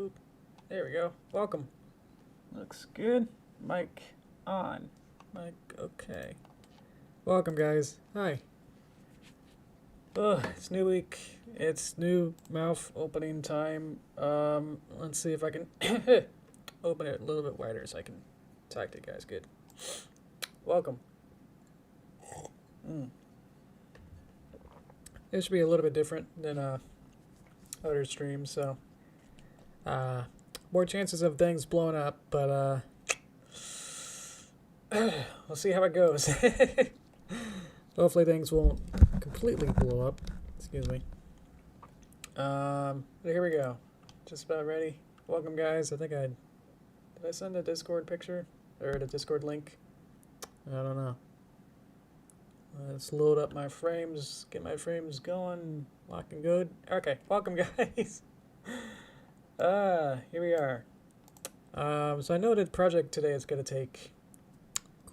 Boop. There we go. Welcome. Looks good. Mic on. Mic okay. Welcome, guys. Hi. Ugh, it's new week. It's new mouth opening time. Let's see if I can open it a little bit wider so I can talk to you guys good. Welcome. It should be a little bit different than other streams, so more chances of things blowing up, but we'll see how it goes. Hopefully things won't completely blow up. Excuse me. Here we go. Just about ready. Welcome, guys. I think did I send a Discord picture or the Discord link? I don't know. Let's load up my frames. Get my frames going. Locking good. Okay. Welcome, guys. Here we are. So I know the project today is going to take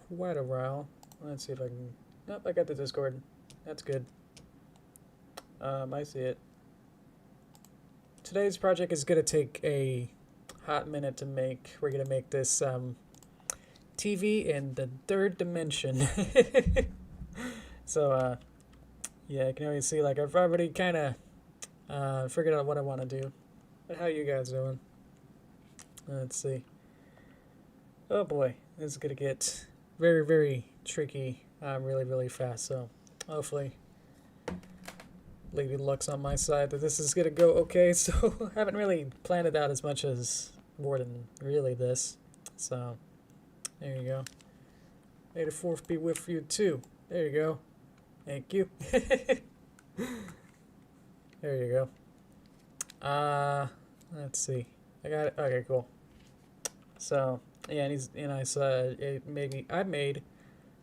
quite a while. Let's see if I can... Nope, I got the Discord. That's good. I see it. Today's project is going to take a hot minute to make. We're going to make this TV in the third dimension. So, yeah, I can already see, like, I've already kind of figured out what I want to do. But how you guys doing? Let's see. Oh boy, this is going to get very, very tricky really, really fast. So, hopefully, Lady Luck's on my side that this is going to go okay. So, I haven't really planned it out as much as more than really this. So, there you go. May the 4th be with you too. There you go. Thank you. There you go. Let's see. I got it. Okay, cool. So yeah, I made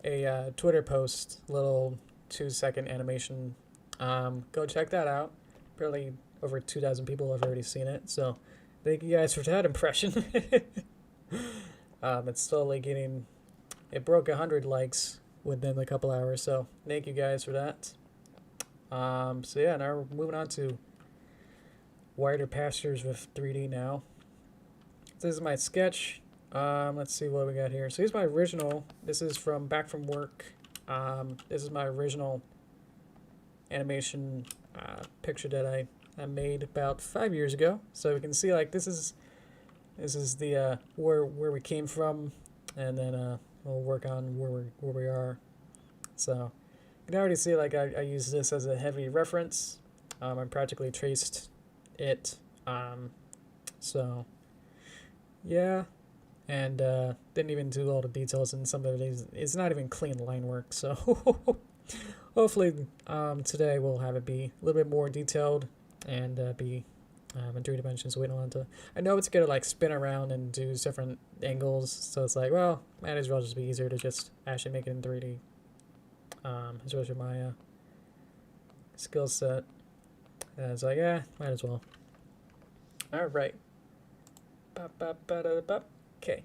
a Twitter post, little 2-second animation. Go check that out. Probably over 2,000 people have already seen it. So thank you guys for that impression. It's slowly getting. It broke 100 likes within a couple hours. So thank you guys for that. So yeah, now we're moving on to wider pastures with 3D now. This is my sketch. Let's see what we got here. So here's my original. This is from back from work. This is my original animation picture that I made about 5 years ago. So we can see, like, this is the where we came from, and then we'll work on where we are. So you can already see, like, I use this as a heavy reference. I practically traced it. So yeah, and didn't even do all the details in some of it. It's not even clean line work. So hopefully today we'll have it be a little bit more detailed and be in 3 dimensions. So we don't have to. I know it's gonna, like, spin around and do different angles. So it's like, well, might as well just be easier to just actually make it in 3D. Especially my skill set. And it's like, yeah, might as well. Alright. Okay.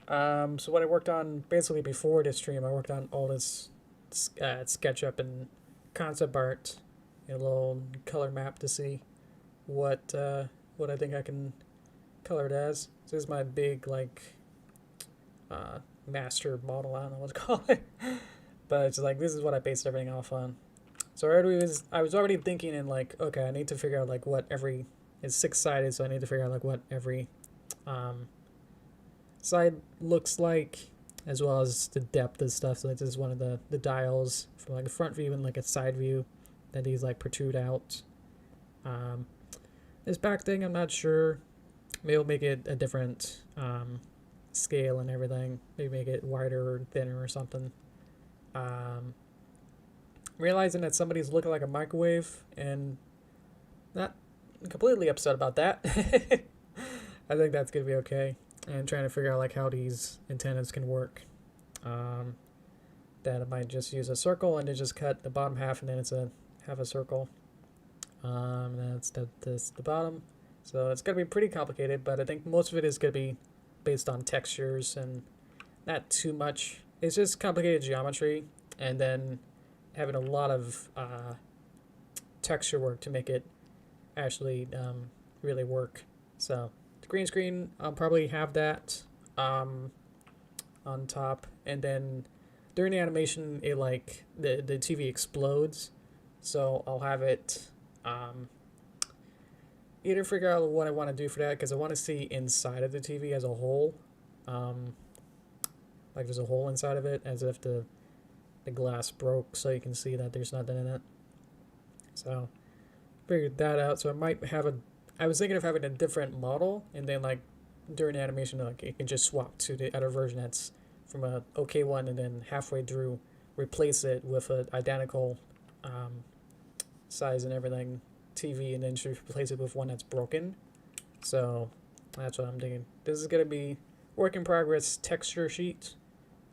So what I worked on basically before this stream, I worked on all this SketchUp and concept art, a little color map to see what I think I can color it as. So this is my big, like, master model. I don't know what to call it. But it's like, this is what I based everything off on. So I was already thinking in, like, okay, I need to figure out, like, what every, it's 6-sided, so I need to figure out, like, what every side looks like, as well as the depth and stuff. So like, this is one of the dials from, like, a front view and, like, a side view that these, like, protrude out. This back thing, I'm not sure. Maybe we'll make it a different scale and everything. Maybe make it wider or thinner or something. Realizing that somebody's looking like a microwave, and not completely upset about that. I think that's gonna be okay. And trying to figure out, like, how these antennas can work. That I might just use a circle and then just cut the bottom half, and then it's a half a circle. That's the bottom. So it's gonna be pretty complicated, but I think most of it is gonna be based on textures and not too much. It's just complicated geometry, and then having a lot of texture work to make it actually really work. So green screen, I'll probably have that on top, and then during the animation, it like the TV explodes, so I'll have it either figure out what I want to do for that, because I want to see inside of the TV as a whole, like there's a hole inside of it, as if the glass broke, so you can see that there's nothing in it. So figured that out. So I might have I was thinking of having a different model, and then like during the animation, like it can just swap to the other version that's from a okay one, and then halfway through replace it with an identical size and everything TV, and then just replace it with one that's broken. So that's what I'm thinking. This is gonna be work in progress texture sheet.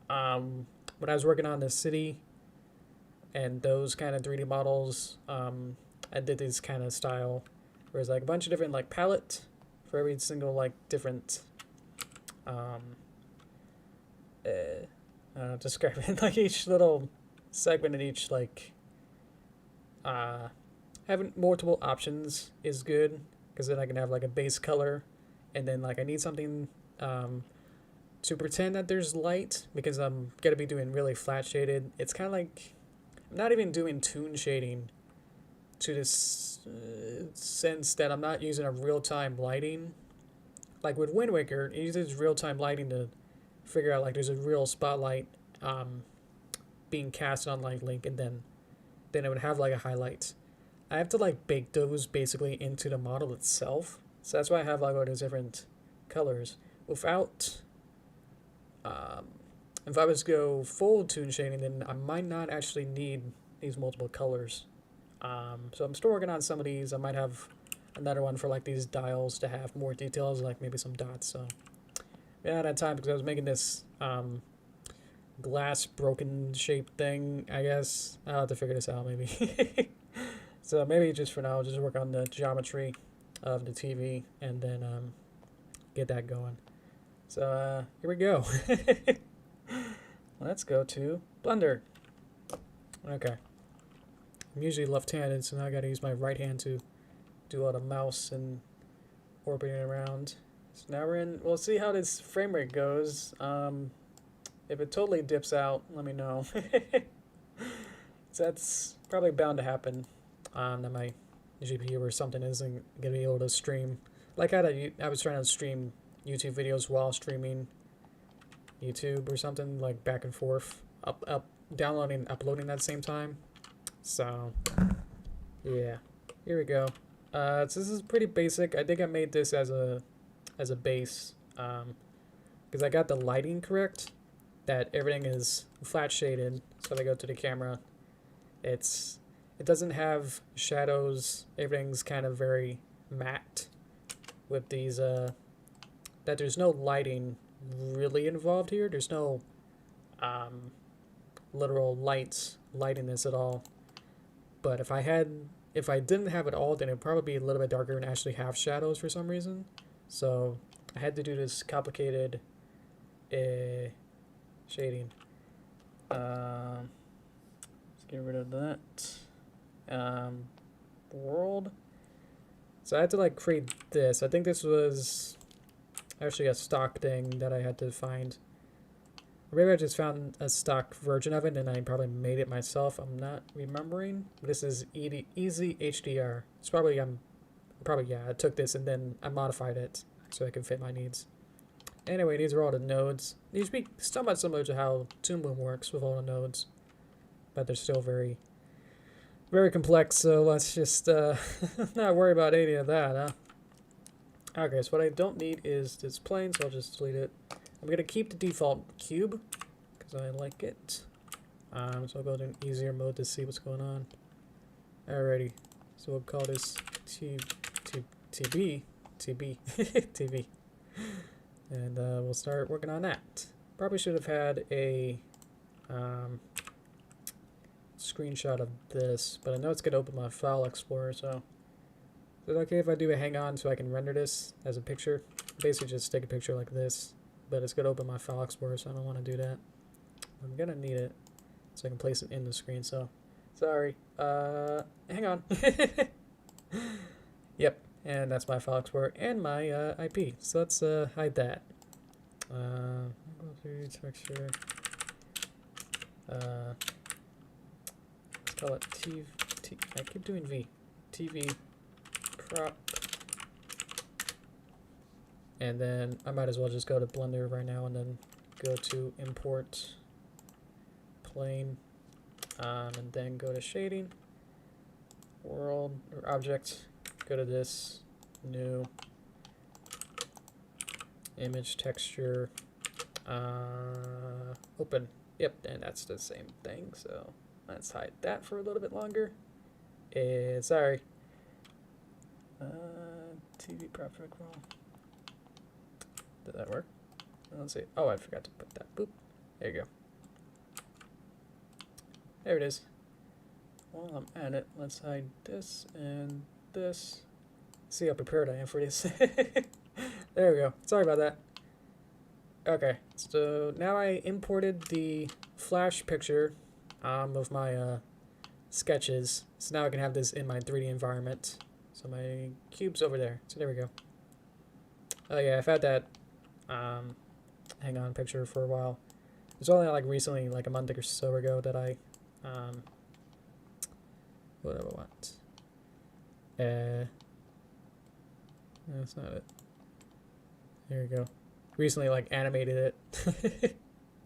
When I was working on the city and those kind of 3D models, I did this kind of style where it's like a bunch of different like palette for every single like different describe it, like each little segment in each like having multiple options is good, because then I can have like a base color, and then like I need something to pretend that there's light, because I'm gonna be doing really flat shaded. It's kind of like I'm not even doing toon shading to this sense that I'm not using a real-time lighting. Like with Wind Waker, it uses real-time lighting to figure out like there's a real spotlight being cast on like Link, and then it would have like a highlight. I have to like bake those basically into the model itself, so that's why I have like all those different colors. Without if I was to go full toon shading, then I might not actually need these multiple colors. So I'm still working on some of these. I might have another one for like these dials to have more details, like maybe some dots. So yeah, I had time because I was making this glass broken shape thing, I guess. I'll have to figure this out maybe. So maybe just for now, I'll just work on the geometry of the TV, and then get that going. So here we go. Let's go to Blender. Okay. I'm usually left-handed, so now I gotta use my right hand to do all the mouse and orbiting around. So now we're in, we'll see how this frame rate goes. If it totally dips out, let me know. So that's probably bound to happen. That my GPU or something isn't gonna be able to stream. Like I was trying to stream YouTube videos while streaming YouTube or something, like back and forth, downloading and uploading at the same time. So yeah, here we go. So this is pretty basic. I think I made this as a base, because I got the lighting correct, that everything is flat shaded. So if I go to the camera, it doesn't have shadows. Everything's kind of very matte with these that there's no lighting really involved here. There's no literal lighting this at all. But if I didn't have it all, then it'd probably be a little bit darker and actually have shadows for some reason. So I had to do this complicated shading. Let's get rid of that. World. So I had to like create this. I think this was actually a stock thing that I had to find. Or maybe I just found a stock version of it and I probably made it myself. I'm not remembering. This is Easy HDR. It's probably, yeah, I took this and then I modified it so it can fit my needs. Anyway, these are all the nodes. These would be somewhat similar to how Toon Boom works with all the nodes, but they're still very, very complex, so let's just not worry about any of that, huh? Okay, so what I don't need is this plane, so I'll just delete it. I'm going to keep the default cube, because I like it. So I'll go to an easier mode to see what's going on. Alrighty, so we'll call this TB. And we'll start working on that. Probably should have had a screenshot of this, but I know it's going to open my file explorer, so is it okay if I do a hang on so I can render this as a picture? Basically just take a picture like this, but it's going to open my file explorer, so I don't want to do that. I'm going to need it so I can place it in the screen, so sorry. Hang on. Yep, And that's my file export and my IP. So let's hide that. Go through texture. Let's call it I keep doing V. TV prop. And then I might as well just go to Blender right now and then go to import plane. And then go to shading, world or object. Go to this new image texture. Open. Yep, and that's the same thing. So let's hide that for a little bit longer. Sorry. TV prop roll. Did that work? Let's see. Oh, I forgot to put that. Boop. There you go. There it is. While I'm at it, let's hide this and this. See how prepared I am for this. There we go. Sorry about that. Okay, so now I imported the flash picture of my sketches. So now I can have this in my 3D environment. So my cube's over there. So there we go. Oh yeah, I've had that hang on picture for a while. It's only like recently, like a month or so ago, that I what do I want? That's not it. There we go. Recently, like, animated it.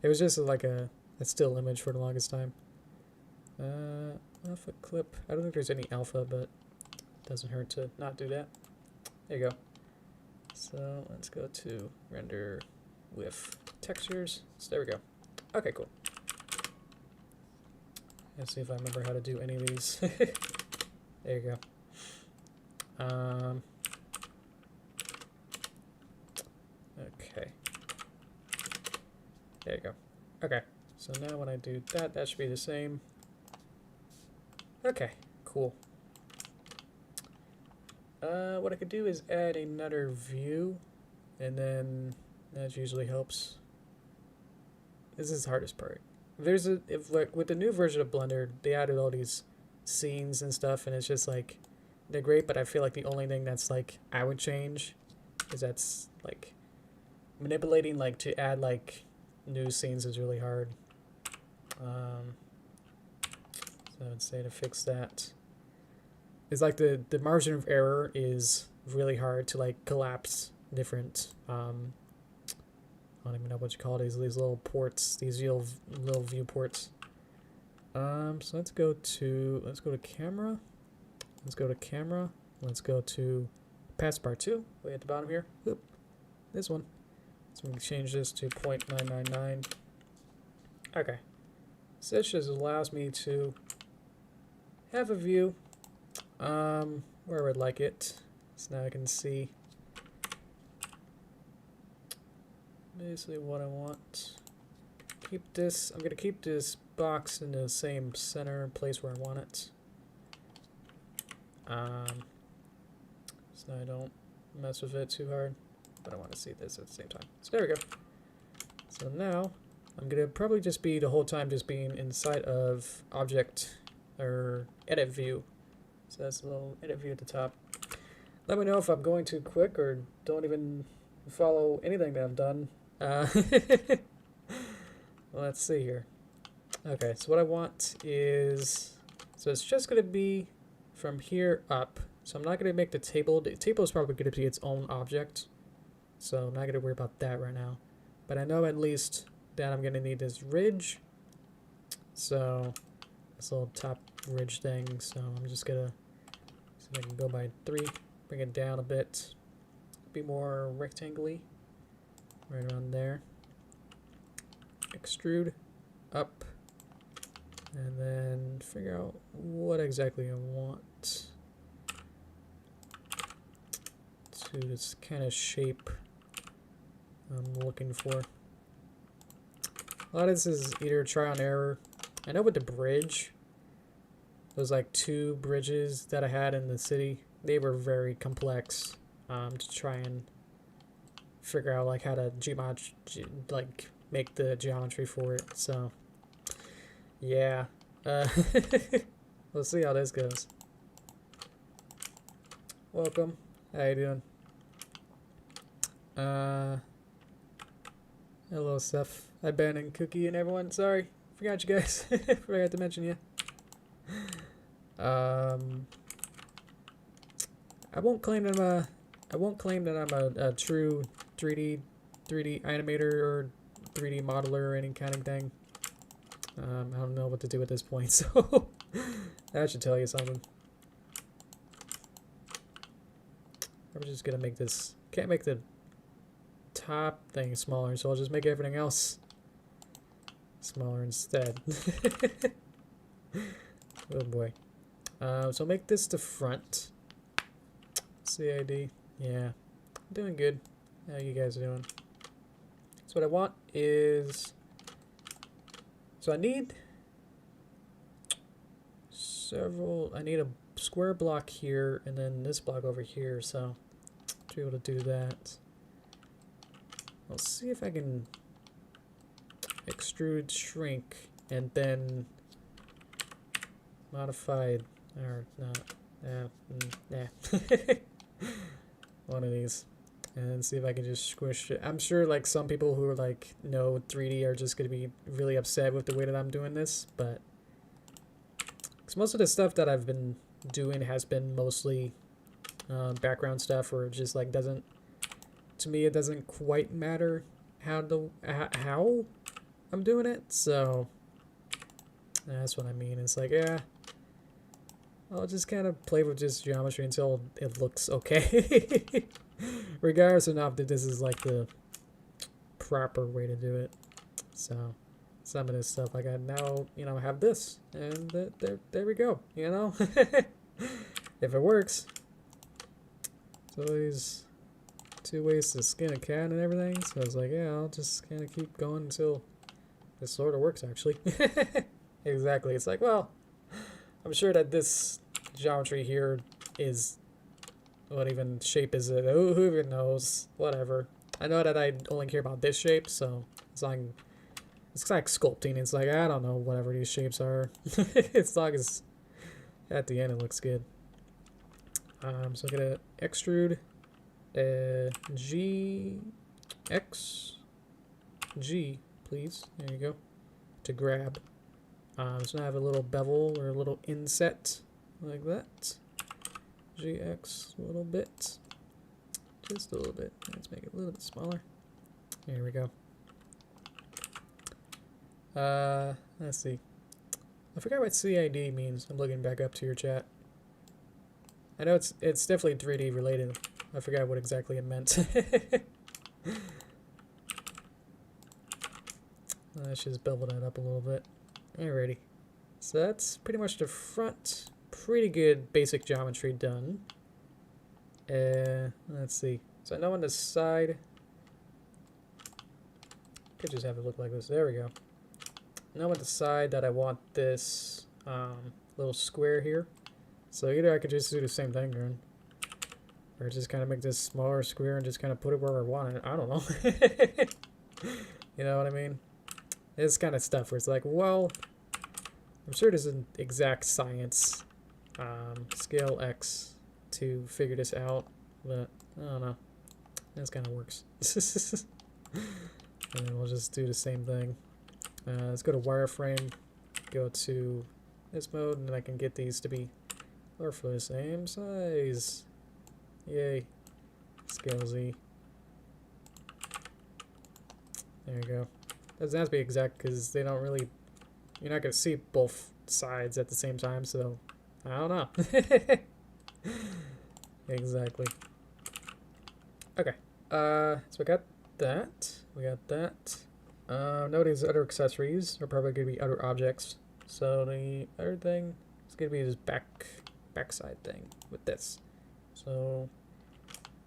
It was just like a still image for the longest time. Alpha clip. I don't think there's any alpha, but it doesn't hurt to not do that. There you go. So let's go to render with textures. So there we go. Okay, cool. Let's see if I remember how to do any of these. There you go. Okay. There you go. Okay. So now when I do that, that should be the same. Okay, cool. What I could do is add another view, and then that usually helps. This is the hardest part. Like with the new version of Blender, they added all these scenes and stuff, and it's just like they're great, but I feel like the only thing that's like I would change is that's like manipulating like to add like new scenes is really hard. So I'd say to fix that, it's like the margin of error is really hard to like collapse different I don't even know what you call it, these little ports, these little viewports. So let's go to camera. Let's go to pathbar 2, way at the bottom here. Oop, this one. So we can change this to 0.999. Okay. So this just allows me to have a view where I would like it. So now I can see basically what I want. Keep this. I'm gonna keep this box in the same center place where I want it. So I don't mess with it too hard, but I want to see this at the same time. So there we go. So now I'm gonna probably just be the whole time just being inside of object or edit view. So that's a little edit view at the top. Let me know if I'm going too quick or don't even follow anything that I've done. Let's see here. Okay, so what I want is, so it's just going to be from here up. So I'm not going to make the table. The table is probably going to be its own object. So I'm not going to worry about that right now. But I know at least that I'm going to need this ridge. So this little top ridge thing. So I'm just going to, see if I can go by 3, bring it down a bit. Be more rectangle-y. Right around there. Extrude up. And then figure out what exactly I want to this kind of shape I'm looking for. A lot of this is either trial and error. I know with the bridge, those like 2 bridges that I had in the city, they were very complex to try and figure out like how to like make the geometry for it. So yeah, we'll see how this goes. Welcome. How you doing? Hello, Seth. Hi, Ben and Cookie and everyone. Sorry, forgot you guys. Forgot to mention you. I won't claim that I'm a true 3D animator or 3D modeler or any kind of thing. I don't know what to do at this point, so that should tell you something. I'm just gonna make this. Can't make the top thing smaller, so I'll just make everything else smaller instead. Oh boy. So make this the front. CID. Yeah. Doing good. How you guys doing? So what I want is... So I need several... I need a square block here and then this block over here, so to be able to do that. I'll see if I can extrude, shrink, and then modify, or not, one of these, and then see if I can just squish it. I'm sure like some people who are like no 3D are just gonna be really upset with the way that I'm doing this, but because most of the stuff that I've been doing has been mostly background stuff, or just like doesn't. To me, it doesn't quite matter how I'm doing it, so that's what I mean. It's like, yeah, I'll just kind of play with just geometry until it looks okay, regardless of not that this is like the proper way to do it. So some of this stuff I got now, you know, have this, and there we go. You know, if it works. So these. 2 ways to skin a cat and everything, so I was like, yeah, I'll just kind of keep going until this sort of works, actually. Exactly. It's like, well, I'm sure that this geometry here is... What even shape is it? Oh, who even knows? Whatever. I know that I only care about this shape, so it's like sculpting. It's like, I don't know, whatever these shapes are. As long as at the end it looks good. So I'm gonna extrude... G, X, G, please. There you go. To grab. So now I have a little bevel or a little inset like that. GX a little bit. Just a little bit. Let's make it a little bit smaller. There we go. Let's see. I forgot what CID means. I'm looking back up to your chat. I know it's definitely 3D related. I forgot what exactly it meant. Let's just bevel that up a little bit. Alrighty. So that's pretty much the front. Pretty good basic geometry done. Let's see. So I know on the side... Could just have it look like this. There we go. I know on the side that I want this little square here. So either I could just do the same thing, or just kind of make this smaller square and just kind of put it where I want it. I don't know. You know what I mean? It's kind of stuff where it's like, well, I'm sure there's an exact science, scale X to figure this out, but I don't know. This kind of works. And then we'll just do the same thing. Let's go to wireframe, go to this mode, and then I can get these to be roughly the same size. Yay. Scale Z. There you go. Doesn't have to be exact because they don't really... You're not going to see both sides at the same time, so... I don't know. Exactly. Okay. So we got that. We got that. Notice other accessories are probably going to be other objects. So the other thing is going to be this backside thing with this. So,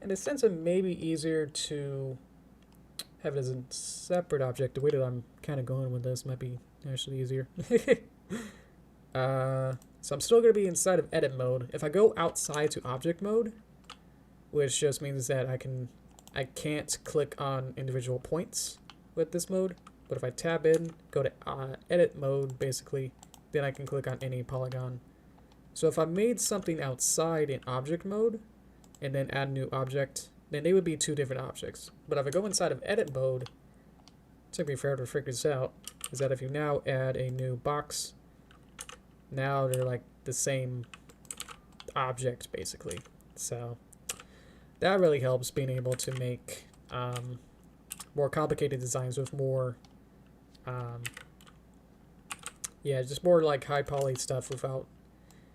in a sense, it may be easier to have it as a separate object. The way that I'm kind of going with this might be actually easier. So I'm still going to be inside of edit mode. If I go outside to object mode, which just means that I can't click on individual points with this mode. But if I tab in, go to edit mode, basically, then I can click on any polygon. So if I made something outside in object mode, and then add a new object, then they would be two different objects. But if I go inside of edit mode, it took me forever to figure this out, is that if you now add a new box, now they're like the same object basically. So that really helps being able to make more complicated designs with more yeah, just more like high poly stuff without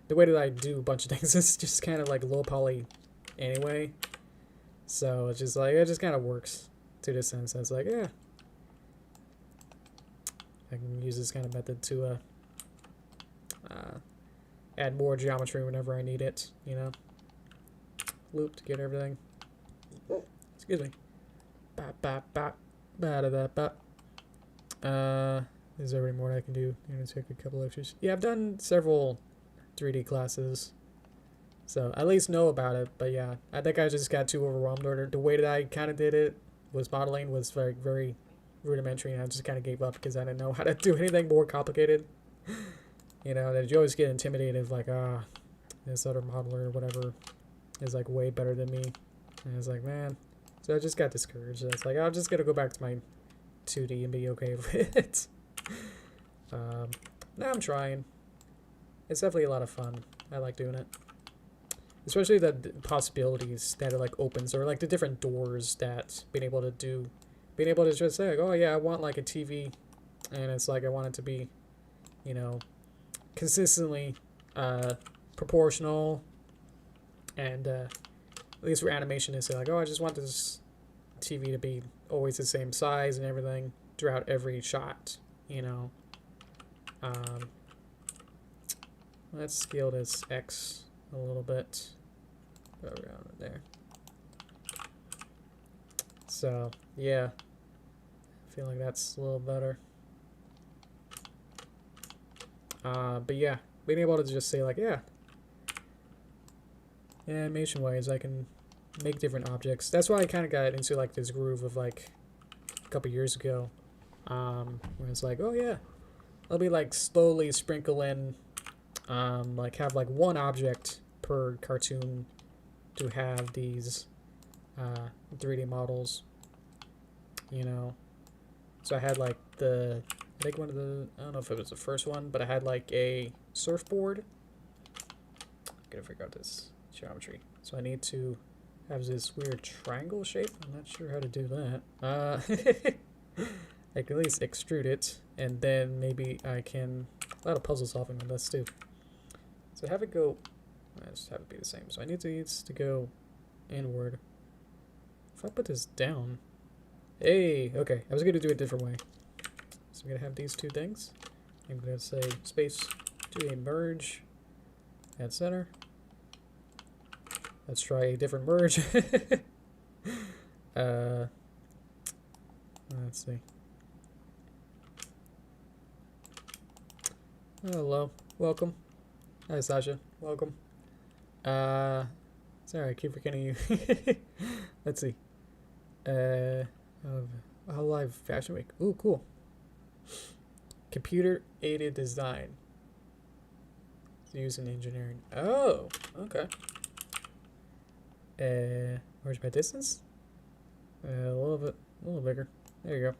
the way that I do a bunch of things is just kind of like low poly anyway. So it's just like, it just kind of works to this sense. It's like, yeah, I can use this kind of method to add more geometry whenever I need it, you know. Loop to get everything. Excuse me. Is there any more I can do? I'm gonna take a couple lectures. Yeah, I've done several 3D classes, so I at least know about it. But yeah, I think I just got too overwhelmed. Or the way that I kind of did it was modeling was very, very rudimentary, and I just kind of gave up because I didn't know how to do anything more complicated. You know, that you always get intimidated, like, this other modeler or whatever is like way better than me, and it's like, man. So I just got discouraged. It's like, I'm just gonna go back to my 2D and be okay with it. Now I'm trying. It's definitely a lot of fun. I like doing it, especially the possibilities that it like opens, or like the different doors that being able to just say like, oh yeah, I want like a TV, and it's like I want it to be, you know, consistently proportional, and at least for animation is like, oh, I just want this TV to be always the same size and everything throughout every shot, you know. Let's scale this X a little bit. Go around there. So, yeah. I feel like that's a little better. But yeah, being able to just say like, yeah, animation-wise, I can make different objects. That's why I kind of got into like this groove of like a couple years ago, where it's like, oh yeah, let me like slowly sprinkle in, like have like one object per cartoon to have these 3D models, you know. So I had like I think one of the, I don't know if it was the first one, but I had like a surfboard. Gotta figure out this geometry. So I need to have this weird triangle shape. I'm not sure how to do that. I can at least extrude it, and then maybe I can, a lot of puzzle solving on this too. So have it go, just have it be the same. So I need to go inward. If I put this down, hey, okay, I was gonna do it a different way. So I'm gonna have these two things. I'm gonna say space to a merge, add center. Let's try a different merge. Let's see. Hello, welcome. Hi, Sasha, welcome. Sorry, I keep forgetting you. Let's see. Live Fashion Week. Ooh, cool. Computer aided design. Used in engineering. Oh, okay. Where's my distance? A little bigger. There you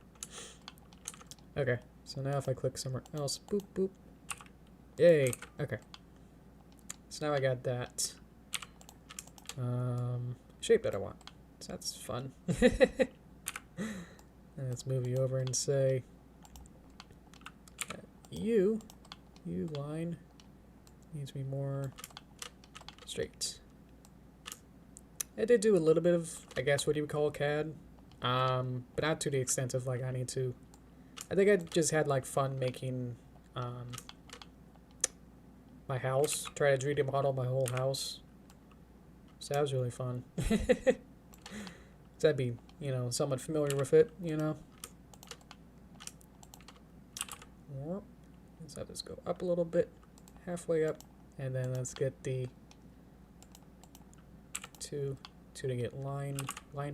go. Okay, so now if I click somewhere else, boop, boop. Yay, okay. So now I got that shape that I want. So that's fun. And let's move you over and say, you line needs to be more straight. I did do a little bit of, I guess, what you would call CAD, but not to the extent of like I think I just had like fun making my house, try to 3D model my whole house. So that was really fun. So I'd be, you know, somewhat familiar with it, you know. Let's have this go up a little bit, halfway up, and then let's get the two to get line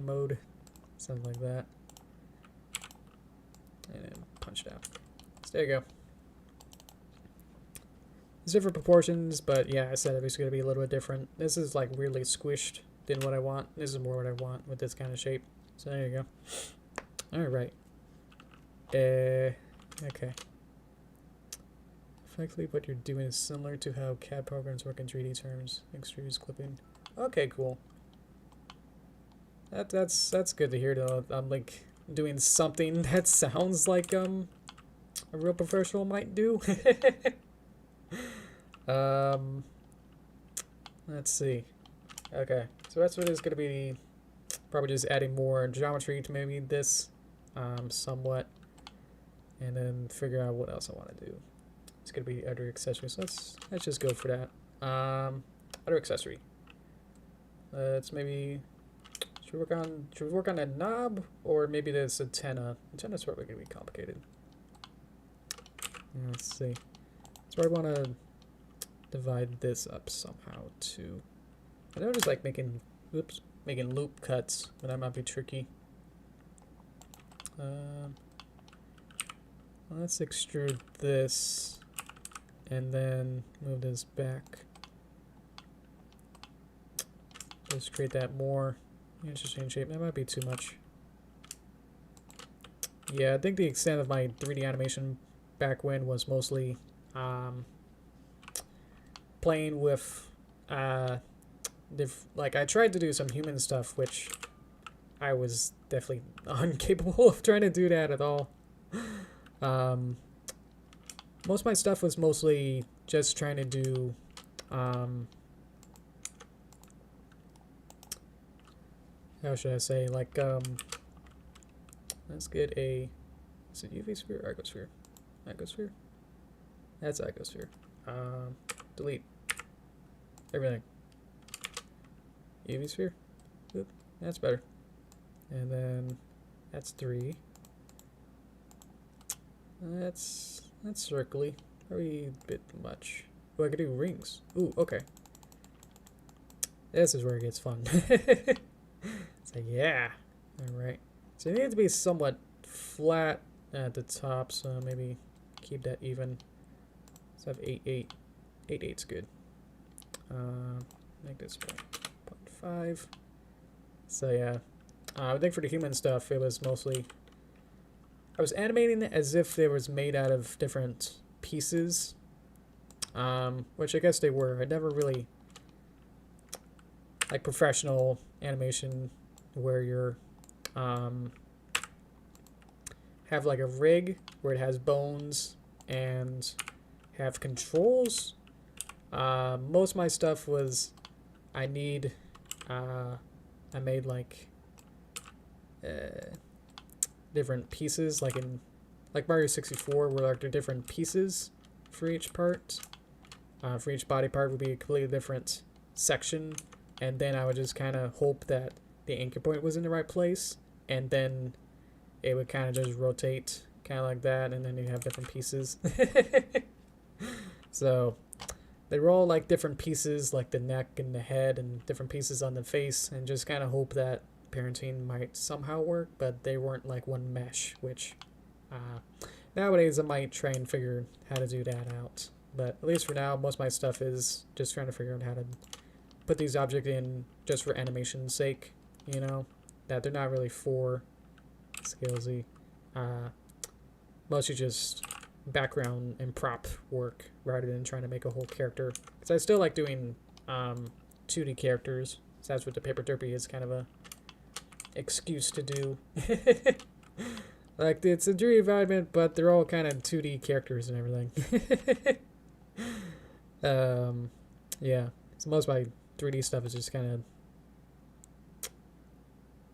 mode, something like that, and then punch down. So there you go. It's different proportions, but yeah, I said it was going to be a little bit different. This is like weirdly squished, than what I want. This is more what I want with this kind of shape. So there you go. Alright. Okay. Effectively, what you're doing is similar to how CAD programs work in 3D terms. Extrudes, clipping. Okay, cool. That's good to hear though. I'm like doing something that sounds like a real professional might do. Let's see. Okay, so that's what is going to be. Probably just adding more geometry to maybe this, somewhat, and then figure out what else I want to do. It's going to be other accessories. So let's just go for that. Other accessory. Let's maybe. Should we work on a knob or maybe this antenna? Antenna's probably going to be complicated. Let's see. So I want to divide this up somehow too. I know just like making loop cuts, but that might be tricky. Let's extrude this and then move this back. Just create that more interesting shape. That might be too much. Yeah, I think the extent of my 3D animation back when was mostly playing with like I tried to do some human stuff, which I was definitely incapable of trying to do that at all. Most of my stuff was mostly just trying to do how should I say, like let's get a, is it UV sphere or icosphere? Icosphere? That's icosphere. Delete everything. UV sphere. Oop, that's better. And then that's 3. That's circly. Probably a bit much. Oh, I could do rings. Ooh, okay. This is where it gets fun. So yeah. Alright. So it needs to be somewhat flat at the top, so maybe keep that even. Let's have 8, 8. 8, 8's good. Make this 0.5. So yeah. I think for the human stuff, it was mostly, I was animating it as if they was made out of different pieces, which I guess they were. I never really like professional animation where you're have like a rig where it has bones and have controls. Most of my stuff was I made like different pieces, like in Mario 64, where like there are different pieces for each part. For each body part would be a completely different section, and then I would just kind of hope that the anchor point was in the right place, and then it would kind of just rotate, kind of like that, and then you have different pieces. So they were all like different pieces, like the neck and the head, and different pieces on the face, and just kind of hope that parenting might somehow work, but they weren't like one mesh, which nowadays I might try and figure how to do that out. But at least for now, most of my stuff is just trying to figure out how to put these objects in just for animation's sake, you know, that they're not really for skillsy. Mostly just background and prop work rather than trying to make a whole character. Because I still like doing 2D characters. So that's what the paper derpy is kind of a excuse to do. Like it's a 3D environment, but they're all kind of 2D characters and everything. Yeah. So most of my 3D stuff is just kind of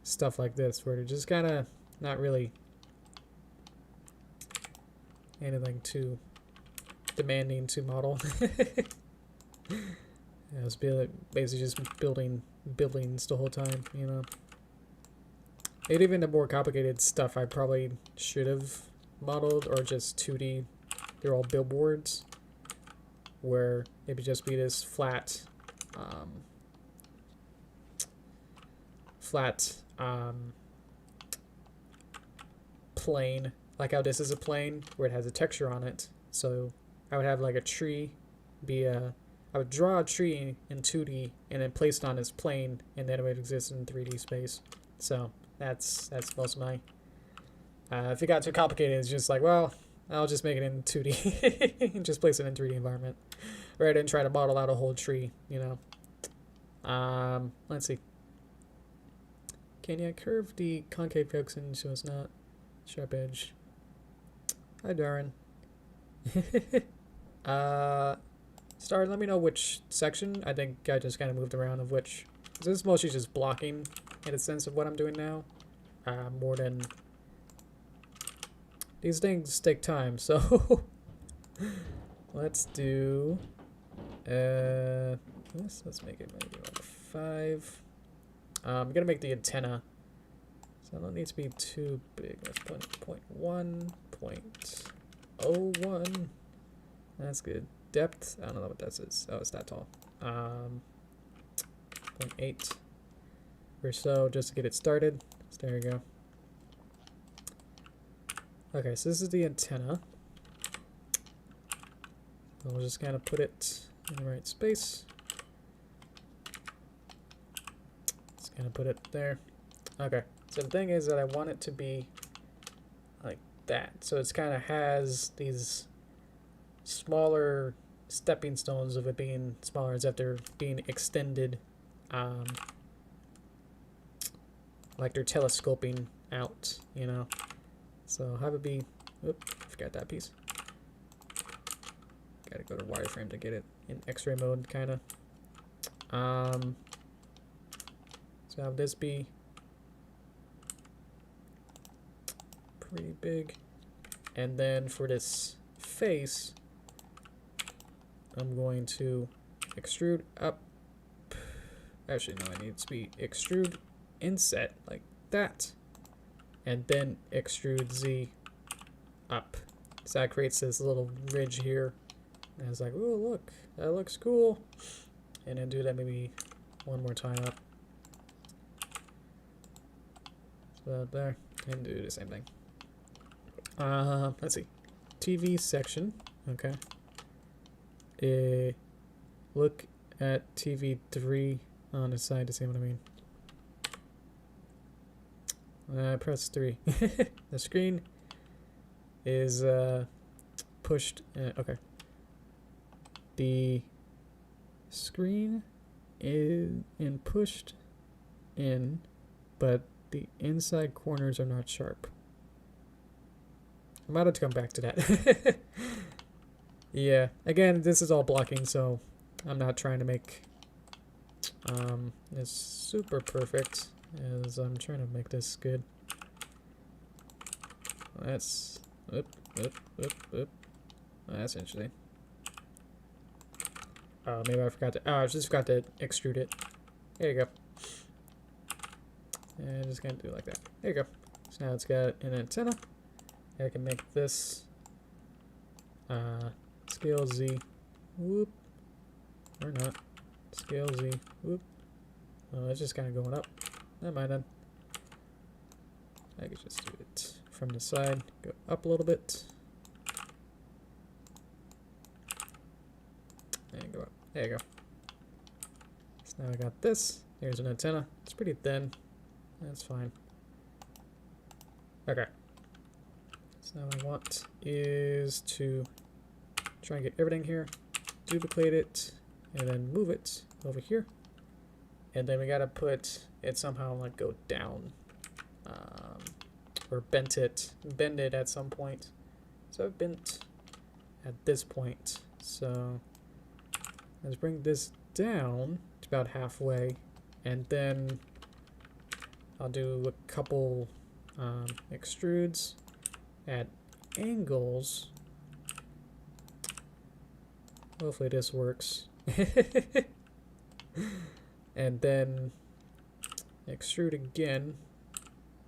stuff like this, where they're just kind of not really anything too demanding to model. Yeah, I was basically just building buildings the whole time, you know. And even the more complicated stuff I probably should have modeled, or just 2D. They're all billboards, where it would just be this flat plane, like how this is a plane where it has a texture on it. So I would have like a tree be a I would draw a tree in 2D and then place it on this plane, and then it would exist in 3D space. So that's most of my. If it got too complicated, it's just like, well, I'll just make it in 2D and just place it in 3D environment, rather than try to model out a whole tree. You know. Let's see. Can you curve the concave coaxin so it's not sharp edge? Hi, Darren. Star, let me know which section. I think I just kind of moved around of which. This is mostly just blocking in a sense of what I'm doing now. More than... These things take time, so... Let's do... let's make it maybe 5. I'm gonna make the antenna. So it don't need to be too big. Let's put 0.1, 0.01. That's good. Depth, I don't know what that is. Oh, it's that tall. 0.8 or so just to get it started. So there you go. Okay, so this is the antenna. We'll just kind of put it in the right space. Just kind of put it there. Okay, so the thing is that I want it to be like that. So it's kind of has these smaller stepping stones of it being smaller as if they're being extended, like they're telescoping out, you know. So have it be, oop, forgot that piece. Gotta go to wireframe to get it in X-ray mode, kind of. So have this be pretty big, and then for this face, I'm going to extrude up. Actually, no, I need to be extrude inset like that, and then extrude Z up. So that creates this little ridge here. And it's like, oh, look, that looks cool. And then do that maybe one more time up. So there, and do the same thing. Let's see. TV section, okay. Look at TV 3 on the side to see what I mean. Press 3. The screen is pushed. Okay. The screen is pushed in, but the inside corners are not sharp. I'm about to come back to that. Yeah, again, this is all blocking, so I'm not trying to make this super perfect, as I'm trying to make this good. That's that's interesting. Oh, maybe I forgot to. Oh, I just forgot to extrude it. There you go. And just gonna do it like that. There you go. So now it's got an antenna. I can make this scale Z. Whoop. Or not. Scale Z. Whoop. Oh, it's just kind of going up. Never mind then. I could just do it from the side. Go up a little bit. And go up. There you go. So now I got this. Here's an antenna. It's pretty thin. That's fine. Okay. So now what I want is to try and get everything here, duplicate it, and then move it over here. And then we gotta put it somehow like go down, or bend it at some point. So I've bent at this point. So let's bring this down to about halfway, and then I'll do a couple extrudes at angles. Hopefully this works. And then extrude again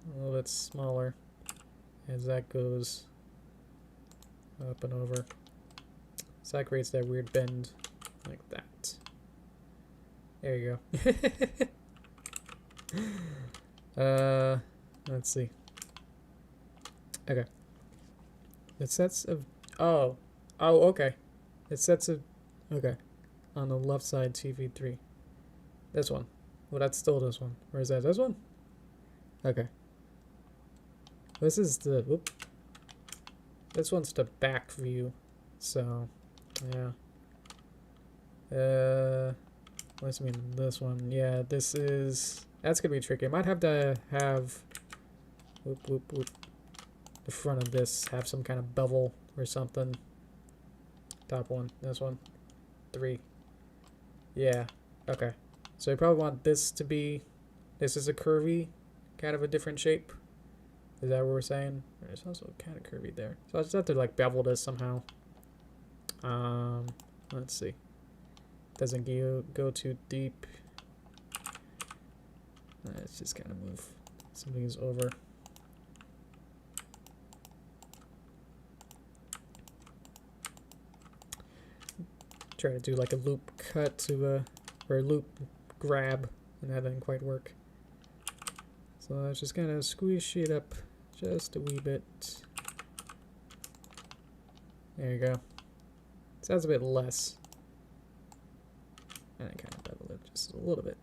a little bit smaller as that goes up and over. So that creates that weird bend like that. There you go. Let's see. Okay. The sets of... Oh, okay. The sets of... Okay. on the left side TV3. This one. Well, that's still this one. Or is that this one? Okay. This is the... Whoop. This one's the back view. So, yeah. Let's mean this one. Yeah, this is... That's going to be tricky. I might have to have... Whoop, whoop, whoop. The front of this have some kind of bevel or something. Top one. This one. 3. Yeah. Okay. So you probably want this to be... This is a curvy, kind of a different shape. Is that what we're saying? It's also kind of curvy there. So I just have to like bevel this somehow. Let's see. Doesn't go too deep. Let's just kind of move some of these over. Try to do like a loop cut to or a loop grab, and that didn't quite work. So let's just kind of squeeze it up just a wee bit. There you go. Sounds a bit less. And I kind of bevel it just a little bit.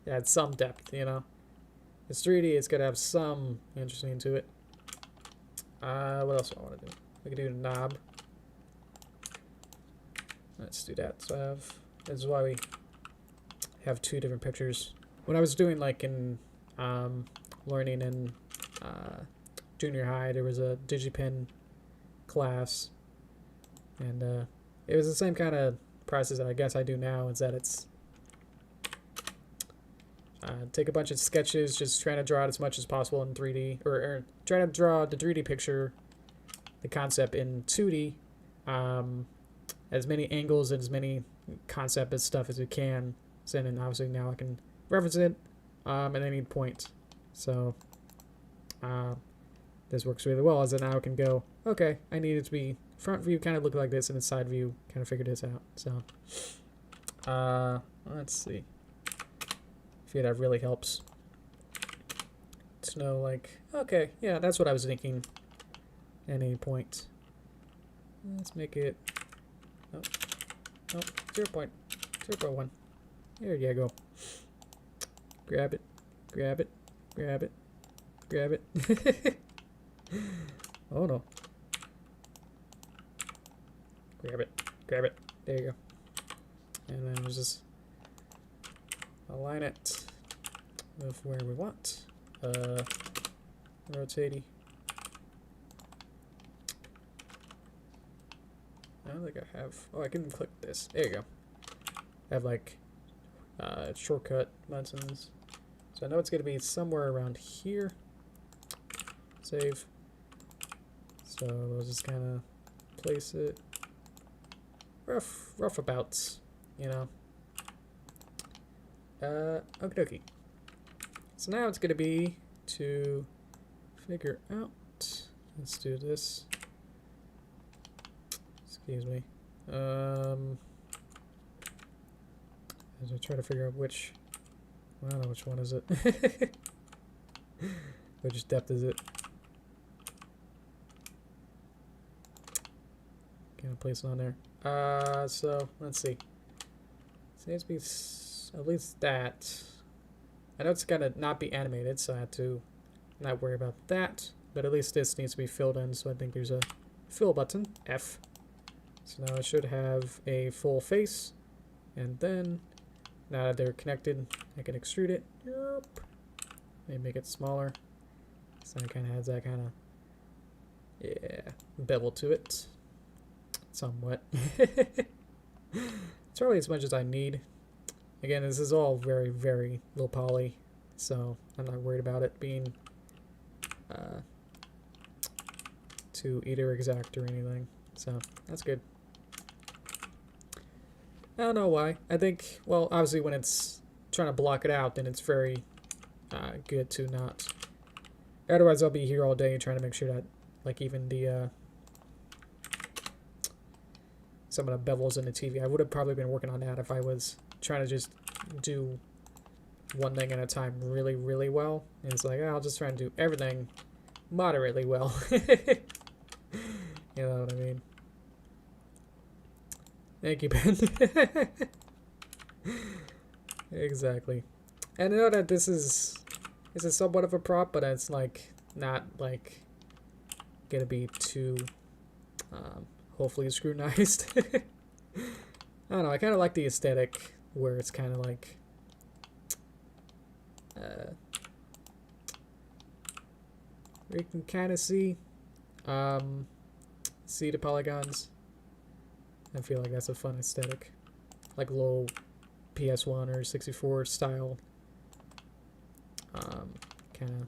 Yeah, it's some depth, you know. It's 3D, it's got to have some interesting to it. What else do I want to do? We can do a knob. Let's do that. So I have... This is why we have 2 different pictures. When I was doing like in learning in junior high, there was a DigiPen class, and it was the same kind of process that I guess I do now. Is that it's take a bunch of sketches, just trying to draw out as much as possible in 3D, or try to draw the 3D picture, the concept in 2D, as many angles and as many concept and stuff as we can. So then obviously now I can reference it at any point. So this works really well, as in now I can go, okay, I need it to be front view kind of look like this, and the side view kind of figure this out. So let's see. I feel that really helps to know, like, okay, yeah, that's what I was thinking at any point. Let's make it 0.1. There you go. Grab it, grab it, grab it, grab it. Oh no. Grab it, grab it. There you go. And then we'll just align it with where we want. Rotate. I don't think I have... Oh, I can click this. There you go. I have like shortcut buttons. So I know it's going to be somewhere around here. Save. So we'll just kind of place it rough abouts, you know. Okie dokie. So now it's going to be to figure out... Let's do this. Excuse me. As I try to figure out which... I don't know which one is it. Which depth is it? Can't place it on there. So let's see. Seems to be at least that. I know it's gonna not be animated, so I have to not worry about that. But at least this needs to be filled in, so I think there's a fill button, F. So now it should have a full face, and then now that they're connected, I can extrude it. Yep. Maybe make it smaller. So it kind of has that kind of, yeah, bevel to it. Somewhat. It's probably as much as I need. Again, this is all very, very low poly, so I'm not worried about it being too either exact or anything. So that's good. I don't know why. I think, well, obviously when it's trying to block it out, then it's very good to not. Otherwise, I'll be here all day trying to make sure that, like, even the some of the bevels in the TV. I would have probably been working on that if I was trying to just do one thing at a time really, really well. And it's like, I'll just try and do everything moderately well. You know what I mean? Thank you, Ben. Exactly. And I know that this is somewhat of a prop, but it's like not like gonna be too hopefully scrutinized. I don't know. I kind of like the aesthetic where it's kind of like you can kind of see the polygons. I feel like that's a fun aesthetic, like low PS1 or 64 style. Kind of.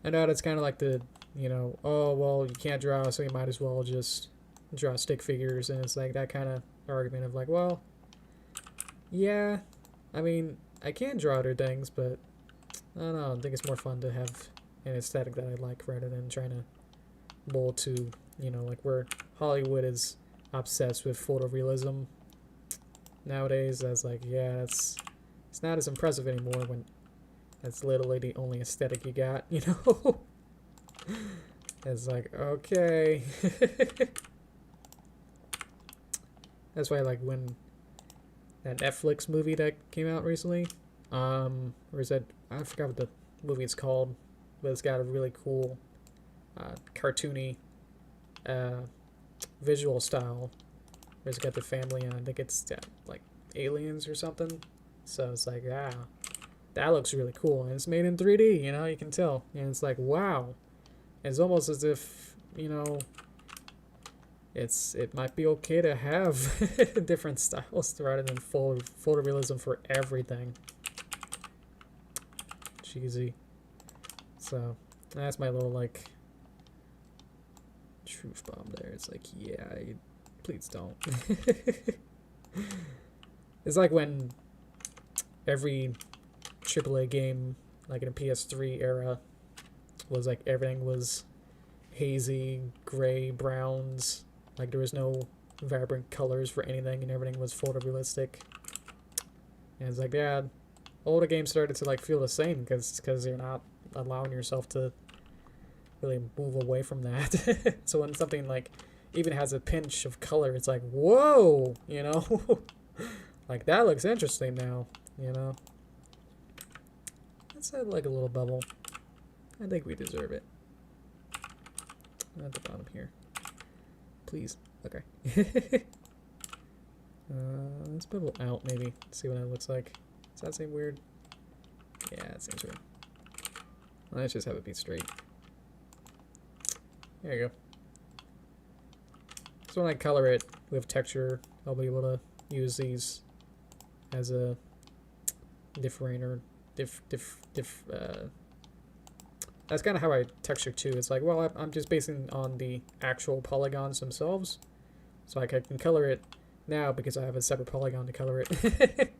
I know it's kind of like the, you know, oh well, you can't draw, so you might as well just draw stick figures, and it's like that kind of argument of like, well, yeah, I mean, I can draw other things, but I don't know. I think it's more fun to have an aesthetic that I like rather than trying to mold to, you know, like where Hollywood is obsessed with photorealism nowadays. That's like, yeah, it's not as impressive anymore when that's literally the only aesthetic you got, you know? It's like, okay. That's why, like, when that Netflix movie that came out recently, or is that, I forgot what the movie is called, but it's got a really cool, cartoony, visual style, where it's got the family, and I think it's, like, aliens or something. So it's like, ah, that looks really cool, and it's made in 3D, you know, you can tell, and it's like, wow. It's almost as if, you know, it might be okay to have different styles rather than full photorealism for everything. Cheesy. So that's my little like truth bomb there. It's like, yeah, please don't. It's like when every AAA game, like in a PS3 era, was like everything was hazy, gray, browns. Like there was no vibrant colors for anything, and everything was photorealistic. And it's like, yeah, all the games started to like feel the same because you're not allowing yourself to really move away from that. So when something like even has a pinch of color, it's like, whoa, you know, like that looks interesting now, you know. Let's add like a little bubble. I think we deserve it. At the bottom here. Please. Okay. Let's bubble out maybe. See what that looks like. Does that seem weird? Yeah, it seems weird. Let's just have it be straight. There you go. So when I color it with texture, I'll be able to use these as a differentiator. That's kind of how I texture too. It's like, well, I'm just basing on the actual polygons themselves. So like I can color it now because I have a separate polygon to color it.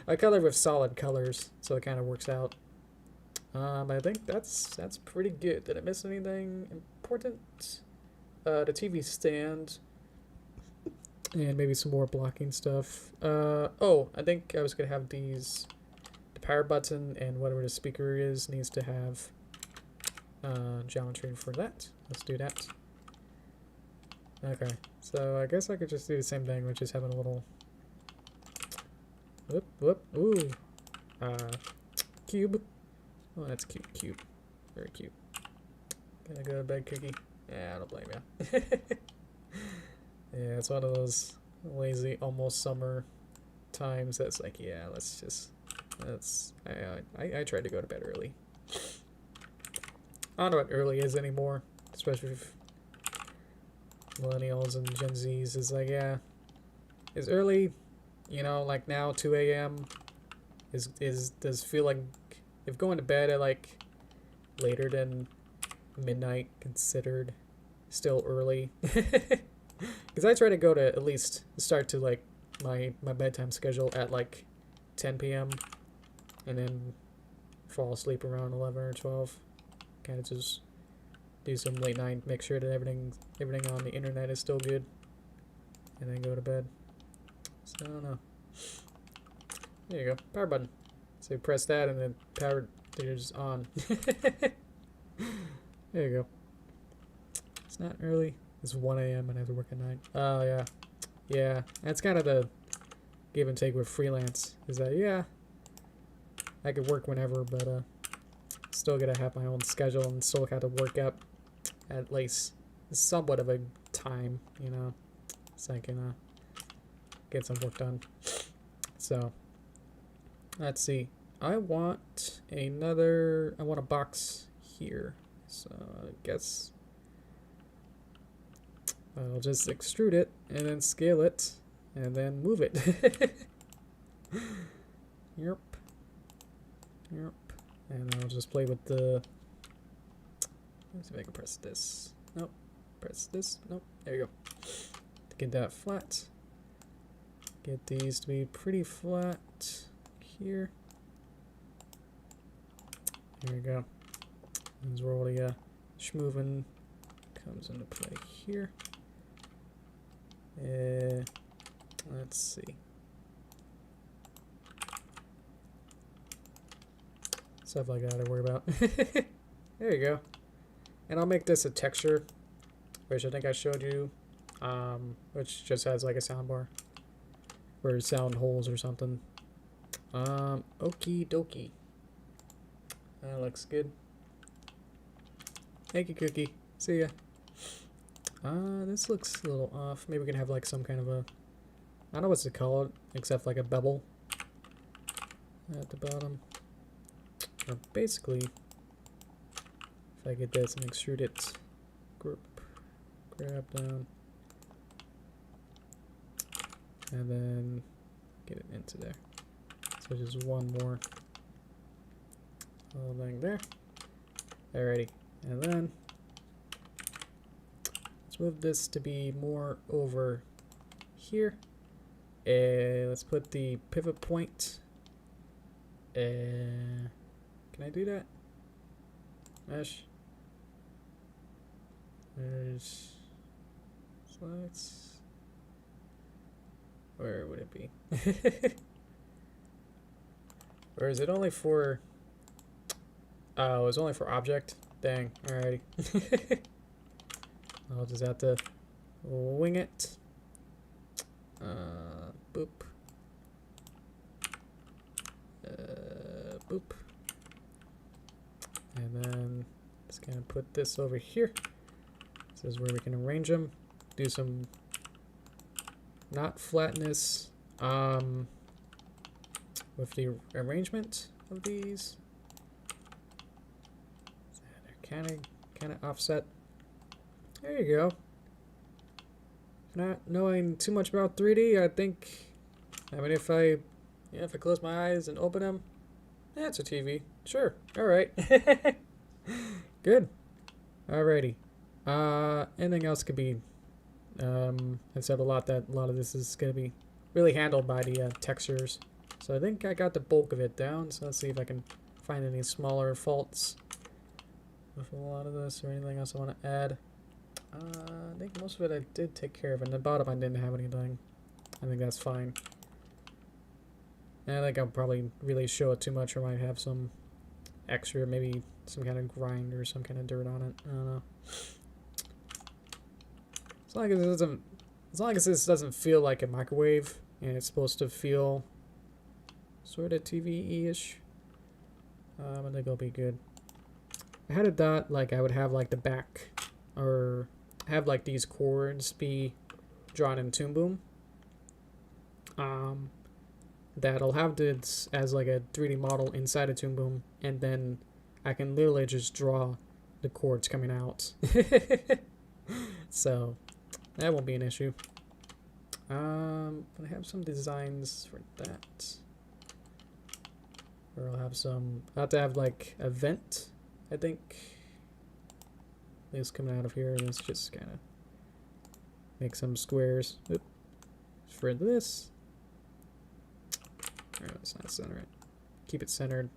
I color with solid colors, so it kind of works out. I think that's pretty good. Did I miss anything important? The TV stand. And maybe some more blocking stuff. Oh, I think I was going to have these. The power button and whatever the speaker is needs to have geometry for that. Let's do that. Okay, so I guess I could just do the same thing, which is having a little ooh, cube. Oh, that's cute, cute, very cute. Gonna go to bed, Cookie. Yeah, I don't blame you. Yeah, it's one of those lazy, almost summer times that's like, yeah, I tried to go to bed early. I don't know what early is anymore, especially with millennials and Gen Zs. Is like, yeah, is early, you know, like now 2 a.m. does feel like if going to bed at like later than midnight considered still early. Because I try to go to at least start to like my bedtime schedule at like 10 p.m. and then fall asleep around 11 or 12. Kind of just do some late night, make sure that everything on the internet is still good, and then go to bed. So I don't know. There you go, power button. So you press that and then power is on. There you go. It's not early. It's 1 a.m. and I have to work at 9. Oh, yeah. Yeah, that's kind of the give and take with freelance. Is that, yeah, I could work whenever, but still gotta have my own schedule and still gotta work up at least somewhat of a time, you know, so I can get some work done. So, let's see. I want a box here. So, I guess I'll just extrude it and then scale it and then move it. Yep. Yep. And I'll just play with the... Let's see if I can press this. Nope. Press this. Nope. There you go. To get that flat. Get these to be pretty flat here. There we go. This is where all the schmoovin comes into play here. Let's see. Stuff like that I worry about. There you go. And I'll make this a texture, which I think I showed you, which just has like a sound bar or sound holes or something. Okie dokie. That looks good. Thank you, Cookie. See ya. This looks a little off. Maybe we can have like some kind of a, I don't know what to call it, except like a bevel at the bottom. Or basically, if I get this and extrude it, grab down, and then get it into there. So just one more little thing there. Alrighty, and then let's move this to be more over here. Let's put the pivot point. Can I do that? Mesh. There's slides. Where would it be? Or is it only for... Oh, it's only for object? Dang, alrighty. I'll just have to wing it. Boop. Boop. And then just gonna put this over here. This is where we can arrange them. Do some not flatness with the arrangement of these. They're kind of offset. There you go. Not knowing too much about 3D, I think. I mean, if I close my eyes and open them, yeah, it's a TV. Sure. All right. Good. Alrighty. Anything else could be. I've said a lot of this is going to be really handled by the textures. So I think I got the bulk of it down. So let's see if I can find any smaller faults with a lot of this or anything else I want to add. I think most of it I did take care of. And the bottom I didn't have anything. I think that's fine. And I think I'll probably really show it too much, or might have some extra, maybe some kind of grind or some kind of dirt on it. I don't know. As long as this doesn't feel like a microwave, and it's supposed to feel sort of TV-ish, I think it'll be good. I had it that like I would have like the back, or have like these chords be drawn in Toon Boom. That I'll have this as like a 3D model inside of Toon Boom, and then I can literally just draw the chords coming out. So that won't be an issue. But I have some designs for that. Or I'll have to have like a vent, I think. This coming out of here, and let's just kind of make some squares. Oop. For this. Alright, let's not center it. Keep it centered.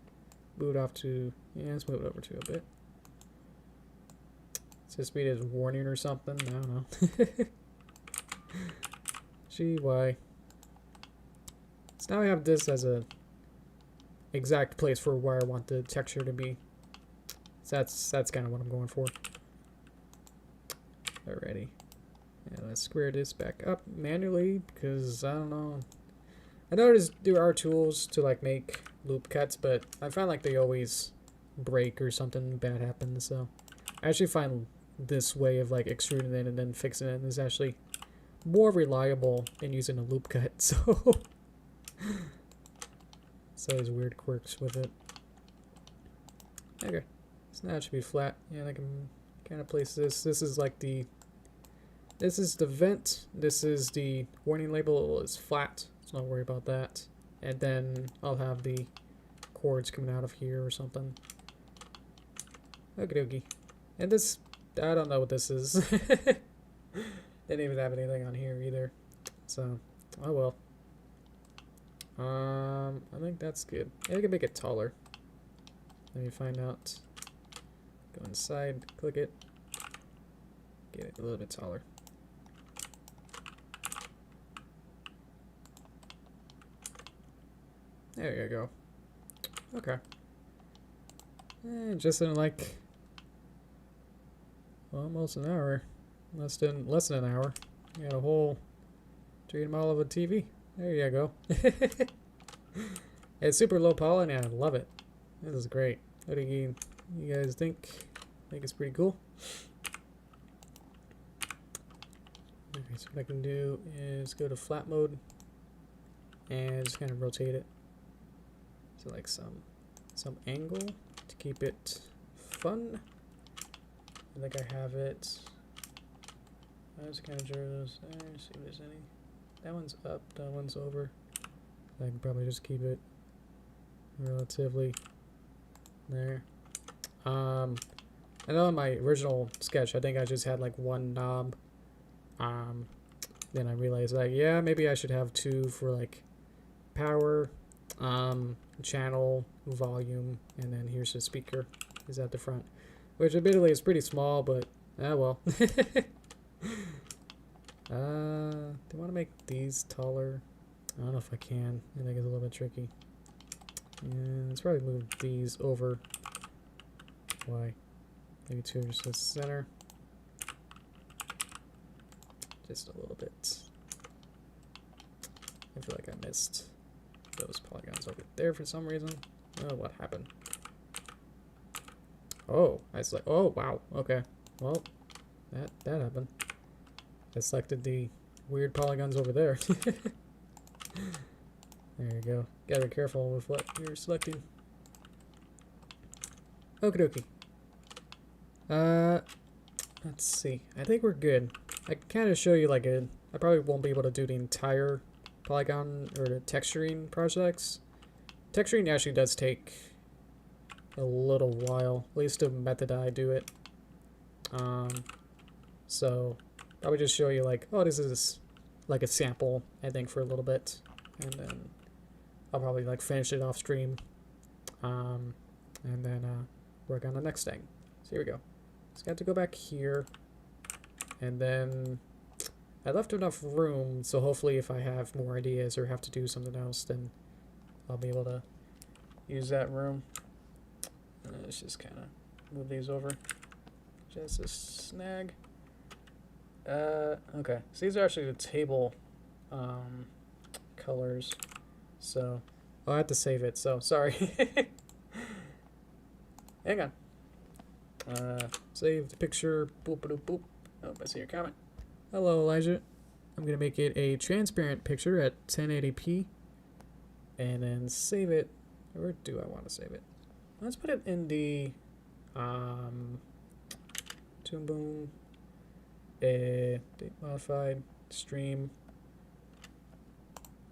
Move it off to... Yeah, let's move it over to a bit. It's just be as warning or something. I don't know. Gee, why? So now I have this as a exact place for where I want the texture to be. So that's kind of what I'm going for. Alrighty. And let's square this back up manually because I don't know. I noticed there are tools to like make loop cuts, but I find like they always break or something bad happens. So I actually find this way of like extruding it and then fixing it is actually more reliable than using a loop cut. So there's weird quirks with it. Okay, so now it should be flat. Yeah, I can kind of place this. This is like the. This is the vent. This is the warning label. It's flat, so don't worry about that. And then I'll have the cords coming out of here or something. Okie dokie. And this, I don't know what this is. Didn't even have anything on here either. So, oh well. I think that's good. Yeah, I can make it taller. Let me find out. Go inside, click it. Get it a little bit taller. There you go. Okay. And just in like almost an hour, less than an hour, you got a whole 3D model of a TV. There you go. It's super low poly and I love it. This is great. What do you guys think? I think it's pretty cool. Okay, so what I can do is go to flat mode and just kind of rotate it. So like some angle to keep it fun. I think I have it. I just kind of drew those there, see if there's any. That one's up, that one's over. I can probably just keep it relatively there. I know in my original sketch, I think I just had like one knob. Then I realized like, yeah, maybe I should have two for like power, channel, volume, and then here's the speaker is at the front, which admittedly is pretty small, but well. Do I want to make these taller? I don't know if I can. I think it's a little bit tricky. Yeah, let's probably move these over. Why? Maybe two just to the center. Just a little bit. I feel like I missed those polygons over there for some reason. Oh, what happened? Oh, I was like, oh wow, okay. Well, that happened. I selected the weird polygons over there. There you go. Gotta be careful with what you're selecting. Okie dokie. Let's see. I think we're good. I can kind of show you like I probably won't be able to do the entire polygon or the texturing projects. Texturing actually does take a little while, at least the method I do it. So probably just show you like, oh, this is like a sample, I think, for a little bit, and then I'll probably like finish it off stream, and then work on the next thing. So here we go. Just got to go back here, and then I left enough room, so hopefully if I have more ideas or have to do something else, then I'll be able to use that room. Let's just kind of move these over. Just a snag. Okay. So these are actually the table colors. So I have to save it. So sorry. Hang on. Save the picture. Boop boop boop. Oh, I see your comment. Hello, Elijah. I'm gonna make it a transparent picture at 1080p, and then save it. Where do I want to save it? Let's put it in the Toon Boom, date modified, stream.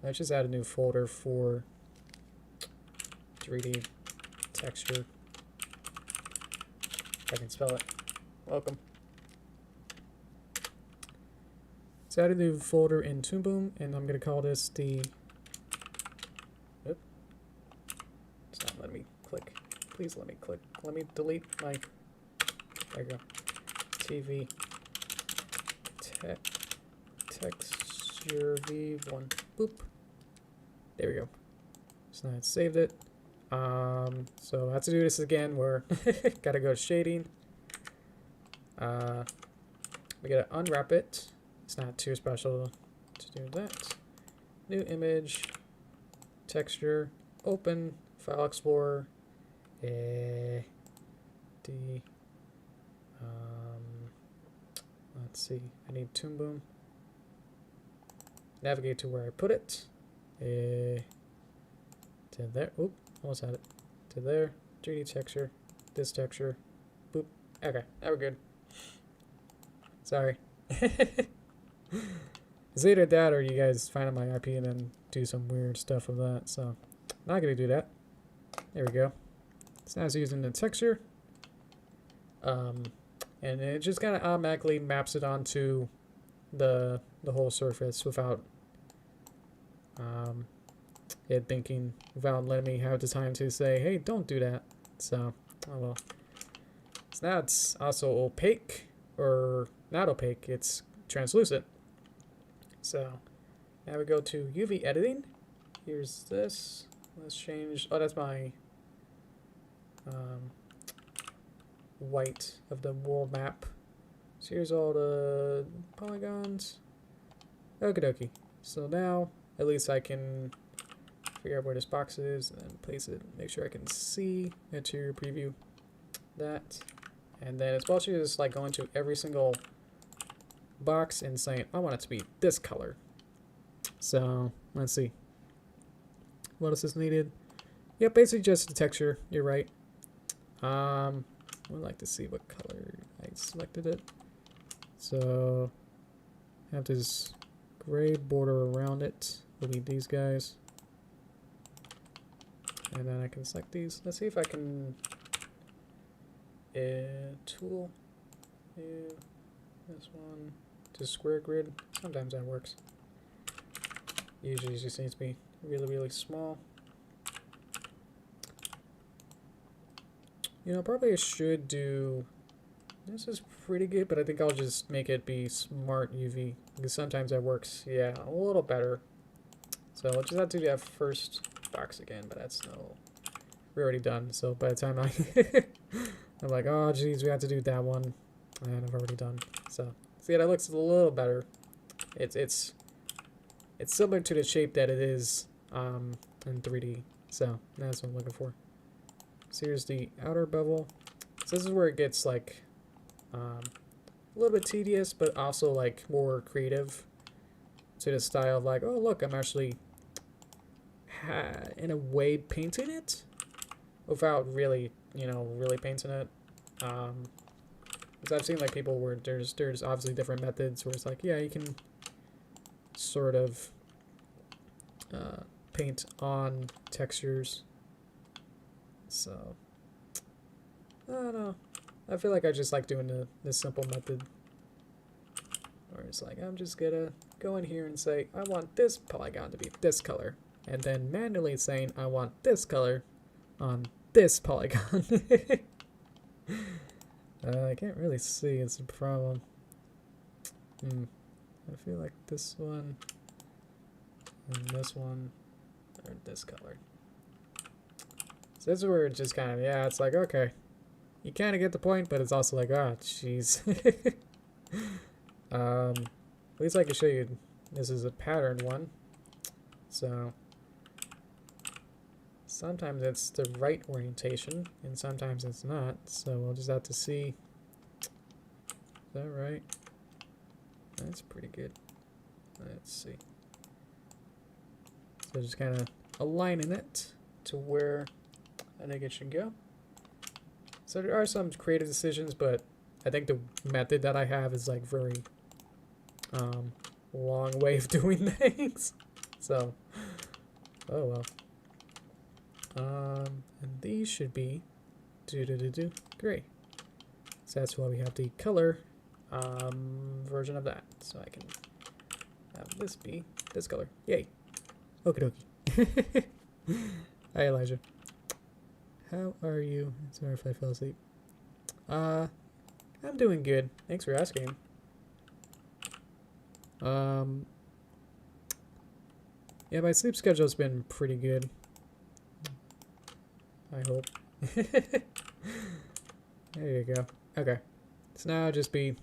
Let's just add a new folder for 3D texture. If I can spell it. Welcome. Let's add a new folder in Toon Boom, and I'm going to call this the... Oop. It's not letting me click. Please let me click. Let me delete my... There you go. TV texture v1. Boop. There we go. So now I saved it. So I have to do this again. We're gotta go to shading. We gotta unwrap it. It's not too special to do that. New image, texture, open, file explorer, D, let's see, I need Toon Boom. Navigate to where I put it. To there. Oop, almost had it. To there. 3D texture. This texture. Boop. Okay, now we're good. Sorry. It's either that or you guys find my IP and then do some weird stuff with that. So, not gonna do that. There we go. So now it's using the texture. And it just kind of automatically maps it onto the whole surface without it thinking, without letting me have the time to say, hey, don't do that. So, oh well. So now it's also opaque, or not opaque, it's translucent. So now we go to UV editing. Here's this. Let's change, oh, that's my white of the world map. So here's all the polygons. Okie dokie. So now at least I can figure out where this box is and then place it. Make sure I can see interior preview that. And then it's also just like going to every single box and saying, I want it to be this color. So let's see. What else is needed? Yeah, basically just the texture. You're right. I would like to see what color I selected it. So I have this gray border around it. Will be these guys. And then I can select these. Let's see if I can tool this one to square grid. Sometimes that works. Usually it just needs to be really, really small. You know, probably I should do, this is pretty good, but I think I'll just make it be smart UV, because sometimes that works, yeah, a little better. So I'll just have to do that first box again, but that's no, we're already done. So by the time I'm like, oh geez, we have to do that one, and I've already done. So see, that looks a little better. It's similar to the shape that it is in 3D. So that's what I'm looking for. So here's the outer bevel. So this is where it gets like a little bit tedious, but also like more creative to the style of like, oh look, I'm actually in a way painting it without really, you know, really painting it. Because I've seen like people where there's obviously different methods where it's like, yeah, you can sort of paint on textures. So I don't know. I feel like I just like doing the simple method where it's like, I'm just gonna go in here and say, I want this polygon to be this color, and then manually saying, I want this color on this polygon. I can't really see, it's a problem. I feel like this one and this one are this color. So this is where it just kind of, yeah, it's like, okay. You kind of get the point, but it's also like, oh, jeez. At least I can show you, this is a pattern one. So sometimes it's the right orientation, and sometimes it's not. So we'll just have to see. Is that right? That's pretty good. Let's see. So just kind of aligning it to where I think it should go. So there are some creative decisions, but I think the method that I have is like very long way of doing things. So, oh well. And these should be gray. So that's why we have the color version of that. So I can have this be this color. Yay. Okie dokie. Hi Elijah. How are you? Sorry if I fell asleep. I'm doing good. Thanks for asking. Yeah, my sleep schedule's been pretty good. I hope. There you go. Okay. So now I'll just be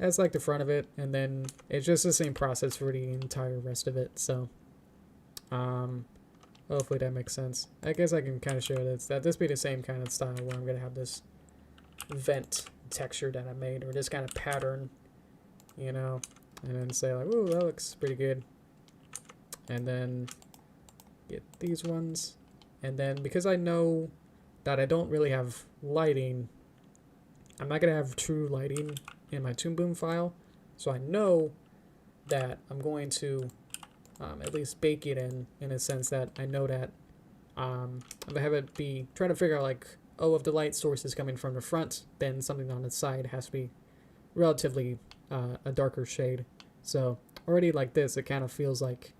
that's like the front of it, and then it's just the same process for the entire rest of it. So hopefully that makes sense. I guess I can kind of show this be the same kind of style where I'm gonna have this vent texture that I made, or this kind of pattern, you know, and then say like, ooh, that looks pretty good. And then get these ones, and then because I know that I don't really have lighting, I'm not gonna have true lighting in my Toon Boom file, so I know that I'm going to at least bake it in a sense that I know that I'm gonna have it be trying to figure out like, oh, if the light source is coming from the front, then something on the side has to be relatively a darker shade. So already like this, it kind of feels like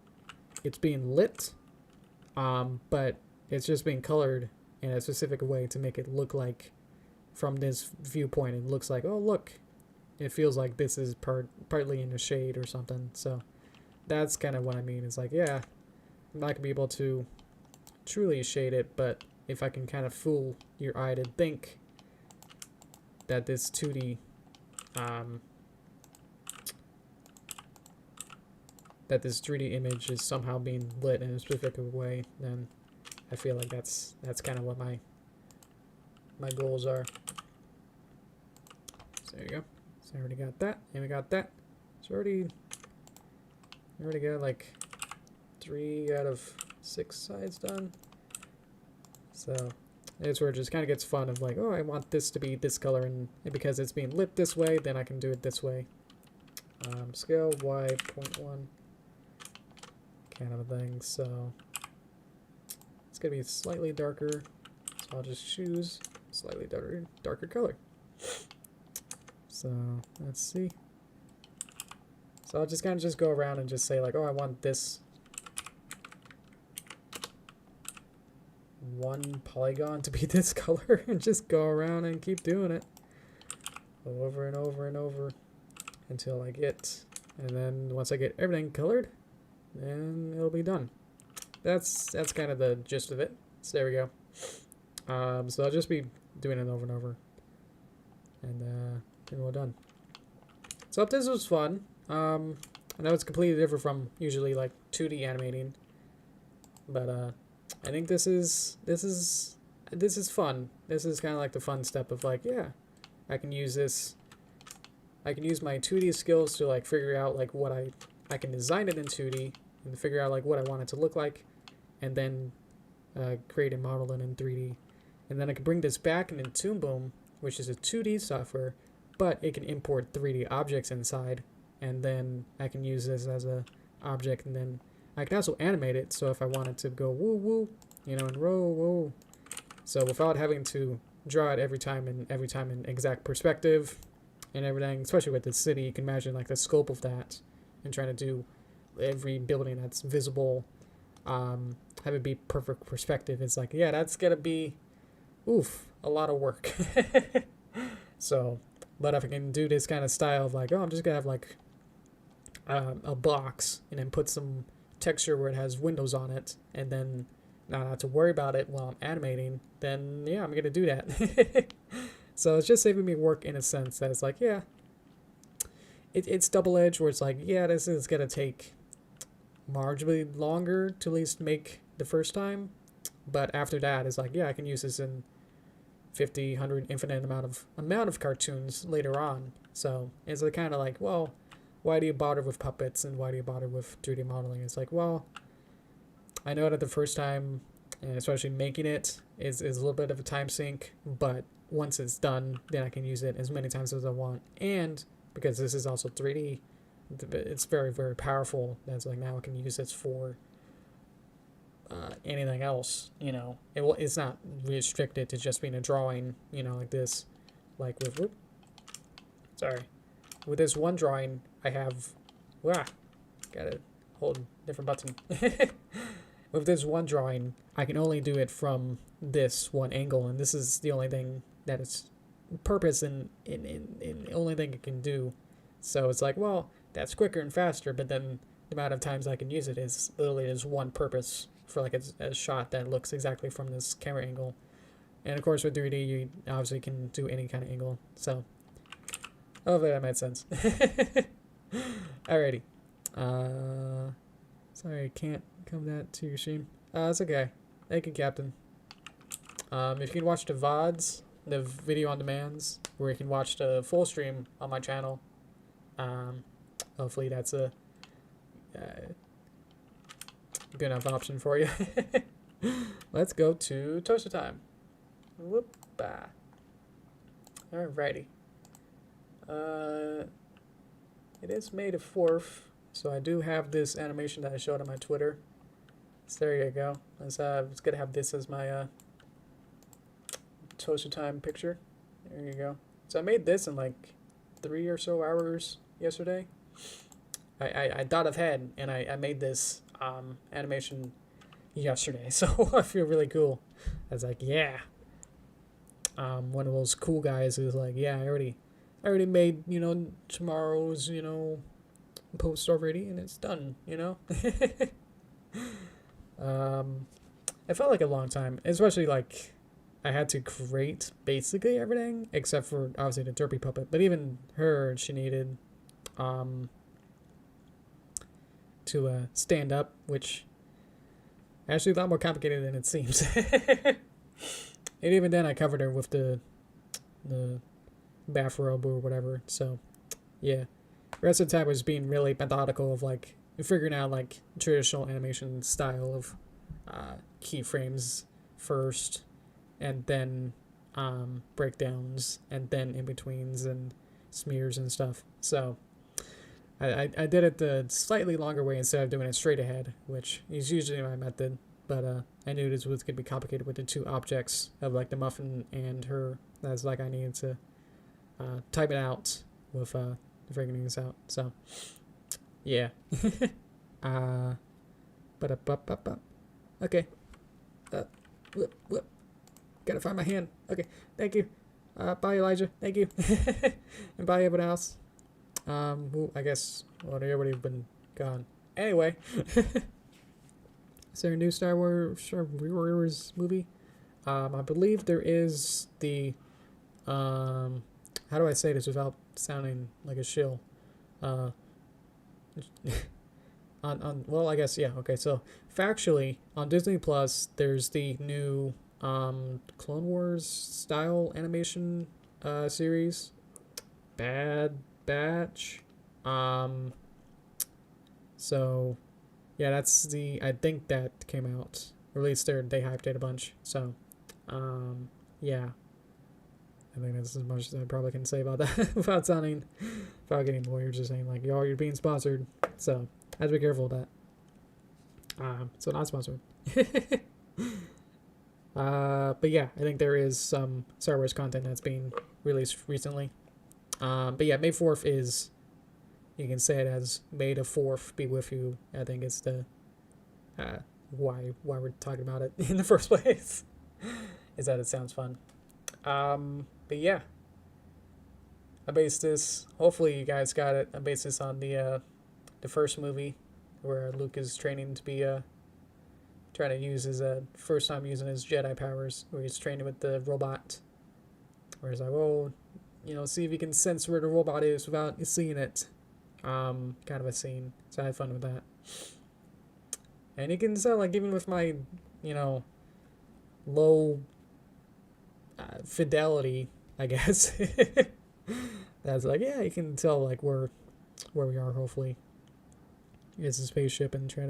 it's being lit, but it's just being colored in a specific way to make it look like, from this viewpoint, it looks like, oh look, it feels like this is partly in the shade or something. So that's kind of what I mean. It's like, yeah, I'm not gonna be able to truly shade it, but if I can kind of fool your eye to think that this 2D that this 3D image is somehow being lit in a specific way, then I feel like that's kind of what my goals are. So there you go. So I already got that, and we got that. So we already got like 3 out of 6 sides done. So it's where it just kind of gets fun of like, oh, I want this to be this color, and because it's being lit this way, then I can do it this way. Scale Y 0.1 kind of a thing. So it's gonna be slightly darker. So I'll just choose slightly darker color. So let's see. So I'll just kind of just go around and just say like, oh, I want this one polygon to be this color, and just go around and keep doing it over and over and over until I get, and then once I get everything colored, then it'll be done. That's kind of the gist of it. So there we go. So I'll just be doing it over and over, and then we're done. So if this was fun, I know it's completely different from usually like 2D animating, but I think this is fun. This is kind of like the fun step of like, yeah, I can use this. I can use my 2D skills to like figure out like what I can design it in 2D and figure out like what I want it to look like, and then create and model it in 3D. And then I can bring this back into Toon Boom, which is a 2D software, but it can import 3D objects inside, and then I can use this as a object, and then I can also animate it. So if I wanted to go woo woo, you know, and row whoa, so without having to draw it every time in exact perspective and everything, especially with the city, you can imagine like the scope of that and trying to do every building that's visible, have it be perfect perspective. It's like, yeah, that's gonna be a lot of work. So, but if I can do this kind of style of like, oh, I'm just gonna have like a box and then put some texture where it has windows on it, and then not have to worry about it while I'm animating, then yeah, I'm gonna do that. So it's just saving me work in a sense that it's like, yeah, it's double-edged, where it's like, yeah, this is gonna take marginally longer to at least make the first time, but after that it's like, yeah, I can use this in 50, 100, infinite amount of cartoons later on. So it's kind of like, well, why do you bother with puppets, and why do you bother with 3D modeling? It's like, well, I know that the first time, and especially making it, is a little bit of a time sink, but once it's done, then I can use it as many times as I want. And because this is also 3D, it's very, very powerful. That's like, now I can use this for anything else, you know. It's not restricted to just being a drawing, you know, like this. Like with, with this one drawing, I have, gotta hold different button. With this one drawing, I can only do it from this one angle, and this is the only thing that is purpose in the only thing it can do. So it's like, well, that's quicker and faster, but then the amount of times I can use it is literally as one purpose for like a shot that looks exactly from this camera angle. And of course with 3D, you obviously can do any kind of angle. So Hopefully that made sense. Alrighty. Sorry, I can't come that to your stream. It's okay. Thank you, Captain. If you can watch the VODs, the video on demands, where you can watch the full stream on my channel, hopefully that's a good enough option for you. Let's go to toaster time. Whoop-ah. Alrighty. It is May the 4th, so I do have this animation that I showed on my Twitter. So there you go. It's gonna have this as my toaster time picture. There you go. So I made this in like 3 or so hours yesterday. I thought ahead and I made this animation yesterday, so I feel really cool. I was like, yeah. One of those cool guys who's like, yeah, I already made, you know, tomorrow's, you know, post already, and it's done, you know. It felt like a long time, especially like I had to create basically everything except for obviously the Derpy puppet, but even her, she needed to stand up, which actually a lot more complicated than it seems. And even then I covered her with the bathrobe or whatever, so yeah. The rest of the time was being really methodical of like figuring out like traditional animation style of keyframes first, and then breakdowns, and then in-betweens and smears and stuff. So I did it the slightly longer way instead of doing it straight ahead, which is usually my method. But I knew this was going to be complicated with the two objects of like the muffin and her. That's like I needed to type it out with figuring things out. So yeah. Okay. Whoop. Gotta find my hand. Okay. Thank you. Bye, Elijah. Thank you. And bye, everyone else. Who I guess everybody been gone. Anyway. Is there a new Star Wars movie? I believe there is the how do I say this without sounding like a shill? Well, I guess yeah. Okay, so factually on Disney Plus, there's the new Clone Wars style animation series, Bad Batch. So yeah, that's I think that came out. Or at least they hyped it a bunch. So yeah. I think that's as much as I probably can say about that without getting lawyers or saying like, yo, you're being sponsored. So I have to be careful with that. So not sponsored. But yeah, I think there is some Star Wars content that's being released recently. But yeah, May 4th is, you can say it as May the 4th be with you. I think it's the why we're talking about it in the first place. Is that it sounds fun. But yeah, I based this, hopefully you guys got it, I based this on the first movie where Luke is training to be trying to use his first time using his Jedi powers, where he's training with the robot, where he's like, oh, you know, see if you can sense where the robot is without seeing it. Kind of a scene, so I had fun with that. And you can tell, like, even with my, you know, low fidelity, I guess, that's like, yeah, you can tell like where we are. Hopefully it's a spaceship, and try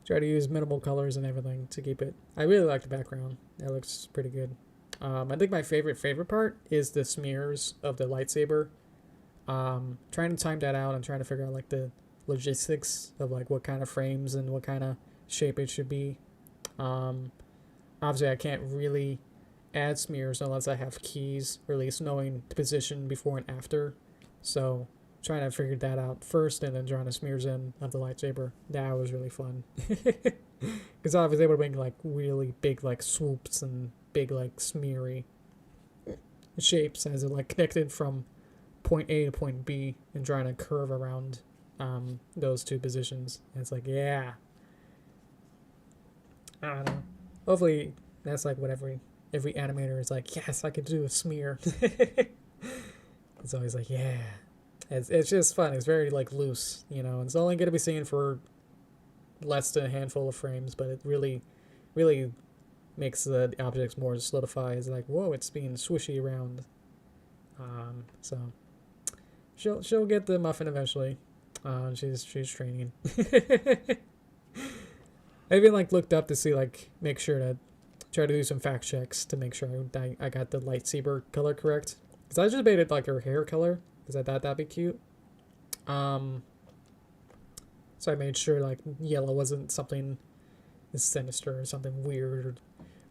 to use minimal colors and everything to keep it. I really like the background. It looks pretty good. I think my favorite part is the smears of the lightsaber. Trying to time that out and trying to figure out like the logistics of like what kind of frames and what kind of shape it should be. Obviously I can't really add smears unless I have keys, or at least knowing the position before and after. So trying to figure that out first, and then drawing the smears in of the lightsaber. That was really fun. Because I was able to make like really big like swoops and big like smeary shapes as it like connected from point A to point B, and trying to curve around those two positions. And it's like, yeah. I don't know. Hopefully that's like what every animator is like, yes, I could do a smear. It's always like, yeah. It's just fun. It's very like loose, you know. It's only gonna be seen for less than a handful of frames, but it really makes the objects more solidify. It's like, whoa, it's being swishy around. So she'll get the muffin eventually. She's training. I even like looked up to see like make sure to try to do some fact checks to make sure I got the lightsaber color correct. Cause I just made it like her hair color because I thought that'd be cute. So I made sure like yellow wasn't something sinister or something weird or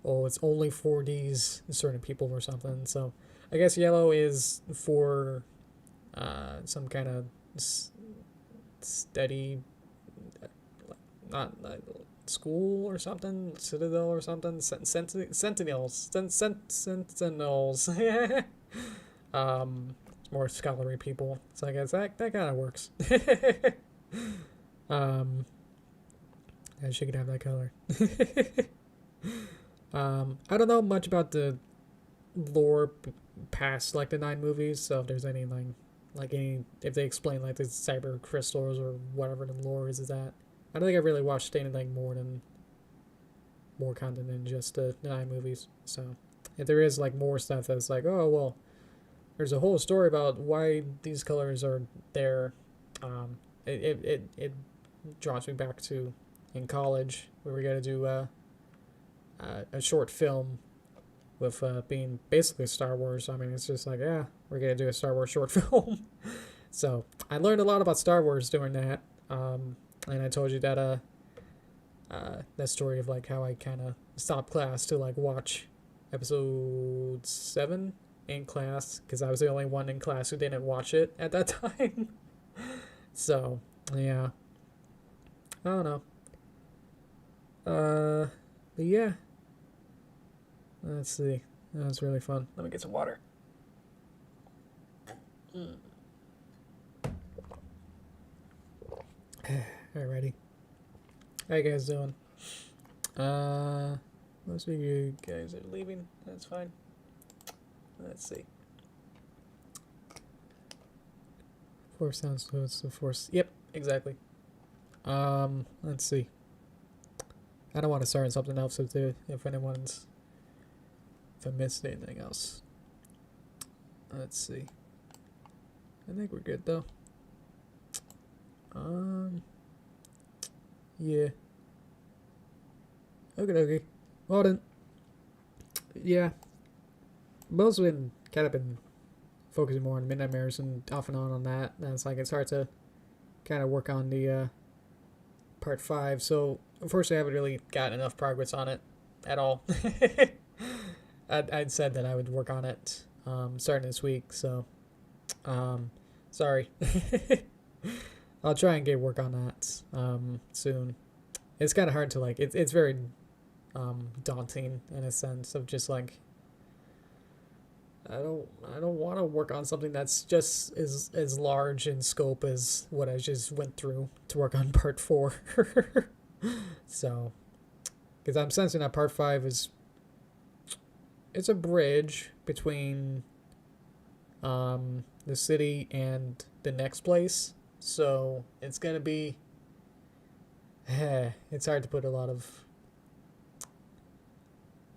oh it's only for these certain people or something. So I guess yellow is for some kind of steady, not school or something, citadel or something, sentinels, sentinels. More scholarly people. So I guess that kind of works. And she could have that color. I don't know much about the lore past like the 9 movies, so if there's any like any if they explain like the cyber crystals or whatever the lore is that. I don't think I've really watched anything more content than just the 9 movies. So if there is like more stuff that's like, oh well, there's a whole story about why these colors are there. It draws me back to in college where we got to do a short film with being basically Star Wars. I mean, it's just like, yeah, we're going to do a Star Wars short film. So I learned a lot about Star Wars doing that. And I told you that that story of like how I kind of stopped class to like watch episode 7 in class because I was the only one in class who didn't watch it at that time. So yeah, I don't know. But yeah, let's see. That was really fun. Let me get some water. Alrighty. How you guys doing? Most of you guys are leaving. That's fine. Let's see. Force sounds so it's the force. Yep, exactly. Let's see. I don't want to start on something else if I missed anything else. Let's see. I think we're good though. Yeah. Okay. Well then. Yeah. Mostly kind of been focusing more on Midnight Mirrors and off and on that. And it's like it's hard to kind of work on the part 5. So unfortunately, I haven't really gotten enough progress on it at all. I'd said that I would work on it starting this week. So sorry. I'll try and get work on that soon. It's kind of hard to like. It's very daunting in a sense of just like. I don't want to work on something that's just as large in scope as what I just went through to work on part 4. So, because I'm sensing that part 5 it's a bridge between the city and the next place. So it's gonna be it's hard to put a lot of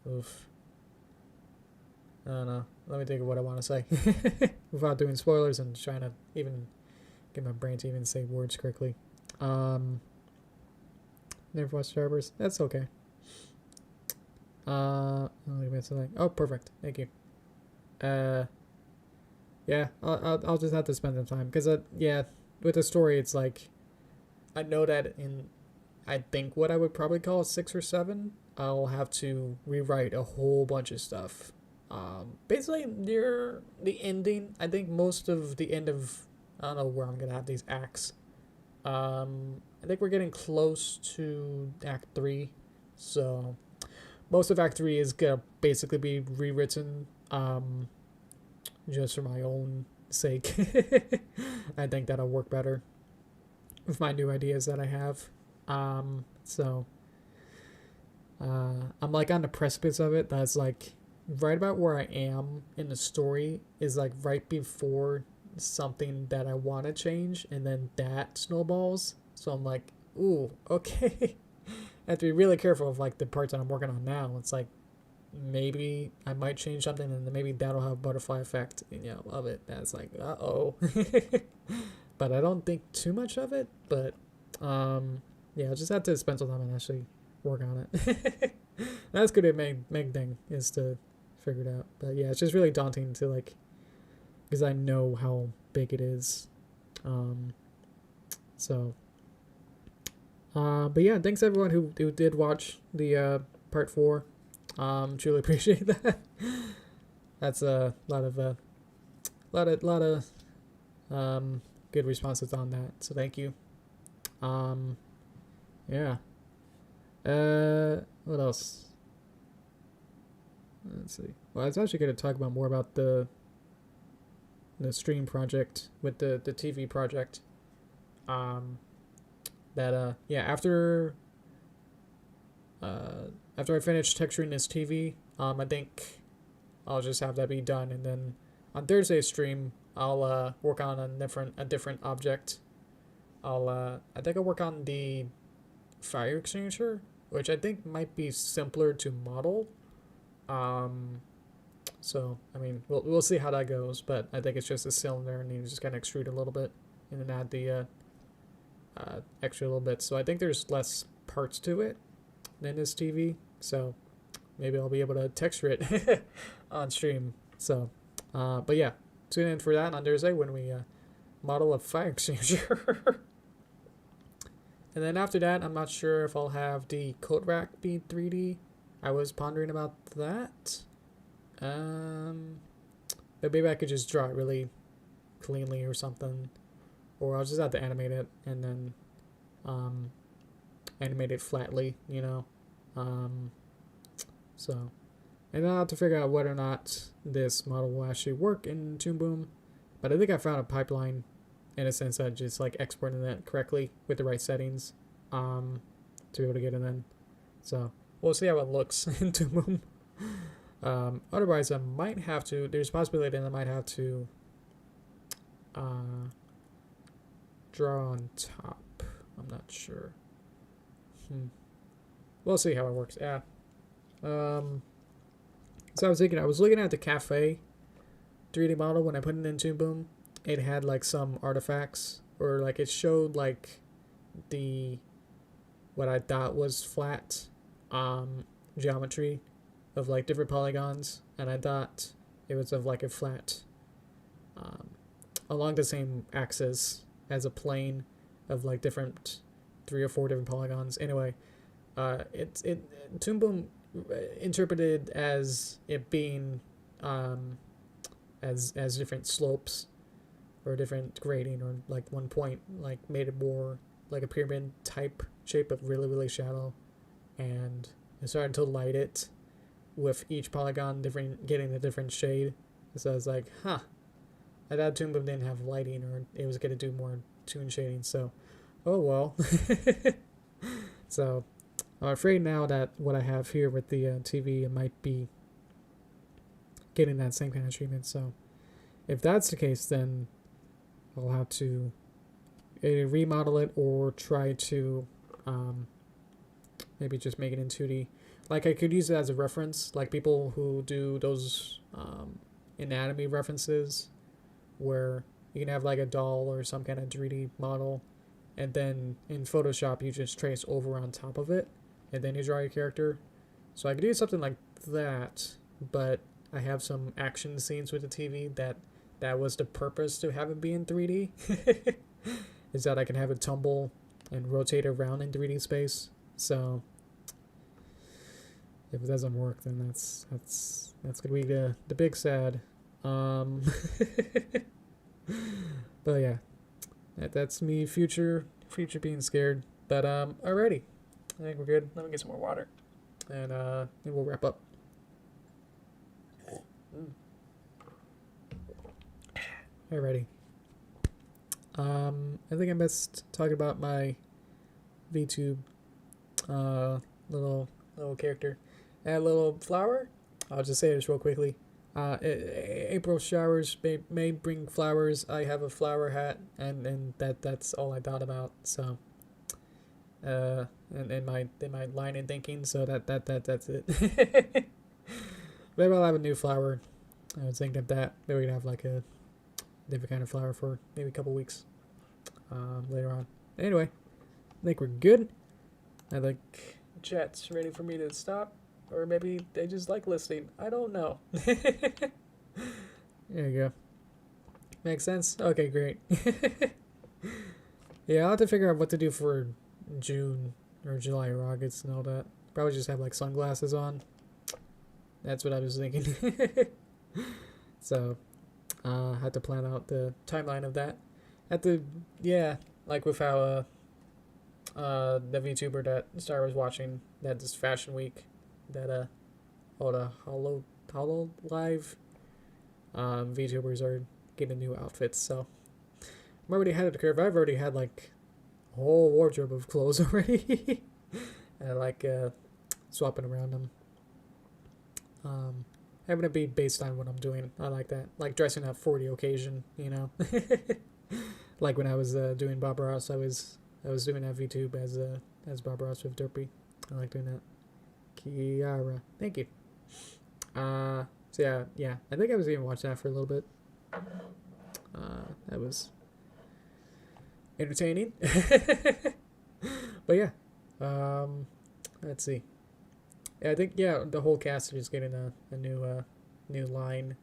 oof. I don't know. Let me think of what I want to say without doing spoilers and trying to even get my brain to even say words correctly. Never watched Star Wars. That's okay. Oh, perfect. Thank you. Yeah, I'll just have to spend some time because yeah, with the story, it's like I know that I think what I would probably call 6 or 7, I'll have to rewrite a whole bunch of stuff. Basically near the ending, I think most of the end of, I don't know where I'm gonna have these acts. I think we're getting close to Act 3, so most of Act 3 is gonna basically be rewritten, just for my own sake. I think that'll work better with my new ideas that I have. So I'm like on the precipice of it. That's like right about where I am in the story is like right before something that I want to change, and then that snowballs. So I'm like, ooh, okay. I have to be really careful of like the parts that I'm working on now. It's like maybe I might change something, and then maybe that'll have a butterfly effect, of it. That's like, uh-oh. But I don't think too much of it. But yeah, I'll just have to spend some time and actually work on it. That's gonna be a main thing, is to figure it out. But yeah, it's just really daunting to like, because I know how big it is. So but yeah, thanks everyone who did watch the part 4. Truly appreciate that. That's a lot of good responses on that. So thank you. Yeah. What else? Let's see. Well, I was actually going to talk about more about the stream project with the TV project. Yeah, after I finish texturing this TV, I think I'll just have that be done, and then on Thursday's stream, I'll work on a different object. I think I'll work on the fire extinguisher, which I think might be simpler to model. So I mean, we'll see how that goes, but I think it's just a cylinder, and you just kind of extrude a little bit, and then add the extra little bit. So I think there's less parts to it than this TV. So maybe I'll be able to texture it on stream. So, but yeah, tune in for that on Thursday when we model a fire extinguisher. And then after that, I'm not sure if I'll have the coat rack be 3D. I was pondering about that. But maybe I could just draw it really cleanly or something. Or I'll just have to animate it and then animate it flatly, So, and then I'll have to figure out whether or not this model will actually work in Toon Boom. But I think I found a pipeline in a sense that just like exporting that correctly with the right settings to be able to get it in. So we'll see how it looks in Toon Boom. Otherwise, I might have to, there's a possibility that I might have to draw on top. I'm not sure. We'll see how it works. Yeah. So I was looking at the cafe 3D model when I put it in Toon Boom. It had like some artifacts, or like it showed like what I thought was flat geometry of like different polygons, and I thought it was of like a flat along the same axis as a plane of like different 3 or 4 different polygons. Anyway, Toon Boom interpreted as it being as different slopes or different grading, or like one point like made it more like a pyramid type shape, but really shallow, and I started to light it with each polygon getting a different shade. So I was like, I thought Toon Boom didn't have lighting, or it was going to do more toon shading, so oh well. So I'm afraid now that what I have here with the TV, it might be getting that same kind of treatment. So if that's the case, then I'll have to either remodel it or try to maybe just make it in 2D. Like I could use it as a reference, like people who do those anatomy references where you can have like a doll or some kind of 3D model, and then in Photoshop you just trace over on top of it, and then you draw your character. So I could do something like that, but I have some action scenes with the TV that was the purpose to have it be in 3D. Is that I can have it tumble and rotate around in 3D space. So if it doesn't work, then that's gonna be the big sad. But yeah, that's me future being scared. But alrighty, I think we're good. Let me get some more water, and we'll wrap up. Alrighty. I think I missed talking about my VTube little character. That little flower. I'll just say this real quickly. April showers may bring flowers. I have a flower hat, and that's all I thought about. So, and in my line of thinking, so that's it. Maybe I'll have a new flower. I was thinking of that. Maybe we'd have like a different kind of flower for maybe a couple weeks later on. Anyway, I think we're good. I think chat's ready for me to stop. Or maybe they just like listening. I don't know. There you go. Makes sense? Okay, great. Yeah, I'll have to figure out what to do for June or July or August and all that. Probably just have like sunglasses on. That's what I was thinking. So, I had to plan out the timeline of that. Yeah, like with how the VTuber that Star was watching, that this Fashion Week, that all the Hollow Live VTubers are getting new outfits, so I'm already ahead of the curve. I've already had like a whole wardrobe of clothes already. And I like swapping around them. Having it be based on what I'm doing. I like that. Like dressing up for the occasion, you know. Like when I was doing Bob Ross, I was doing that VTube as Bob Ross with Derpy. I like doing that. Kiara, thank you. So yeah, I think I was even watching that for a little bit. That was entertaining. But yeah, let's see. Yeah, I think the whole cast is getting a new line.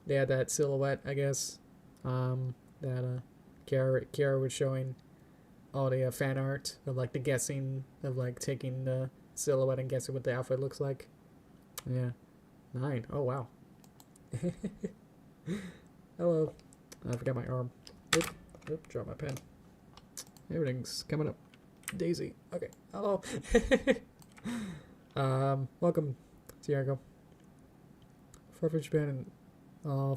They had that silhouette, I guess. That Kiara was showing all the fan art of like the guessing of like taking the silhouette and guessing what the outfit looks like. Yeah, 9. Oh wow. Hello. I forgot my arm. Oop, drop my pen. Everything's coming up. Daisy. Okay. Hello. Welcome, Tiago. 4 from Japan and all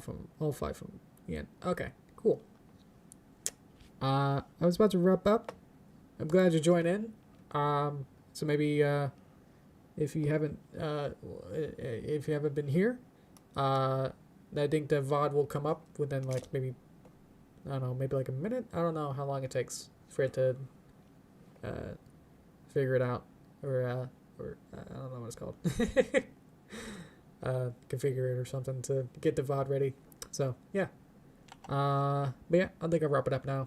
5 from Ian. Okay, cool. I was about to wrap up. I'm glad you joined in. So maybe if you haven't been here, I think the VOD will come up within like maybe, I don't know, maybe like a minute. I don't know how long it takes for it to figure it out, or I don't know what it's called. Configure it or something to get the VOD ready. So yeah. But yeah, I think I'll wrap it up now.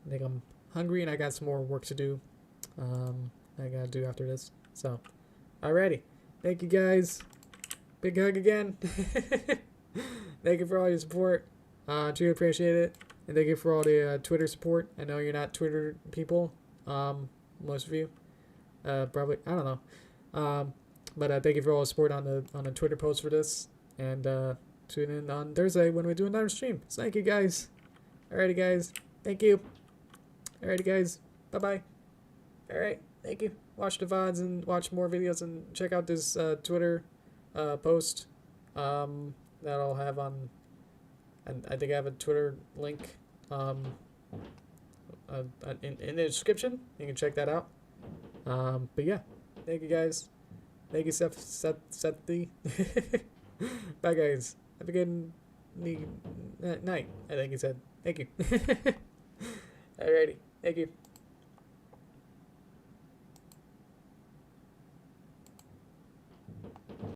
I think I'm hungry and I got some more work to do. I gotta do after this. So, alrighty. Thank you guys. Big hug again. Thank you for all your support. Truly appreciate it. And thank you for all the Twitter support. I know you're not Twitter people. Most of you. Probably, I don't know. But thank you for all the support on the Twitter post for this. And tune in on Thursday when we do another stream. So thank you guys. Alrighty guys. Thank you. Alrighty guys. Bye-bye. Alright. Thank you. Watch the VODs and watch more videos and check out this Twitter post that I'll have on, and I think I have a Twitter link in the description. You can check that out. But yeah, thank you guys. Thank you, Sethi. Bye guys. Have a good night, I think he said. Thank you. Alrighty. Thank you.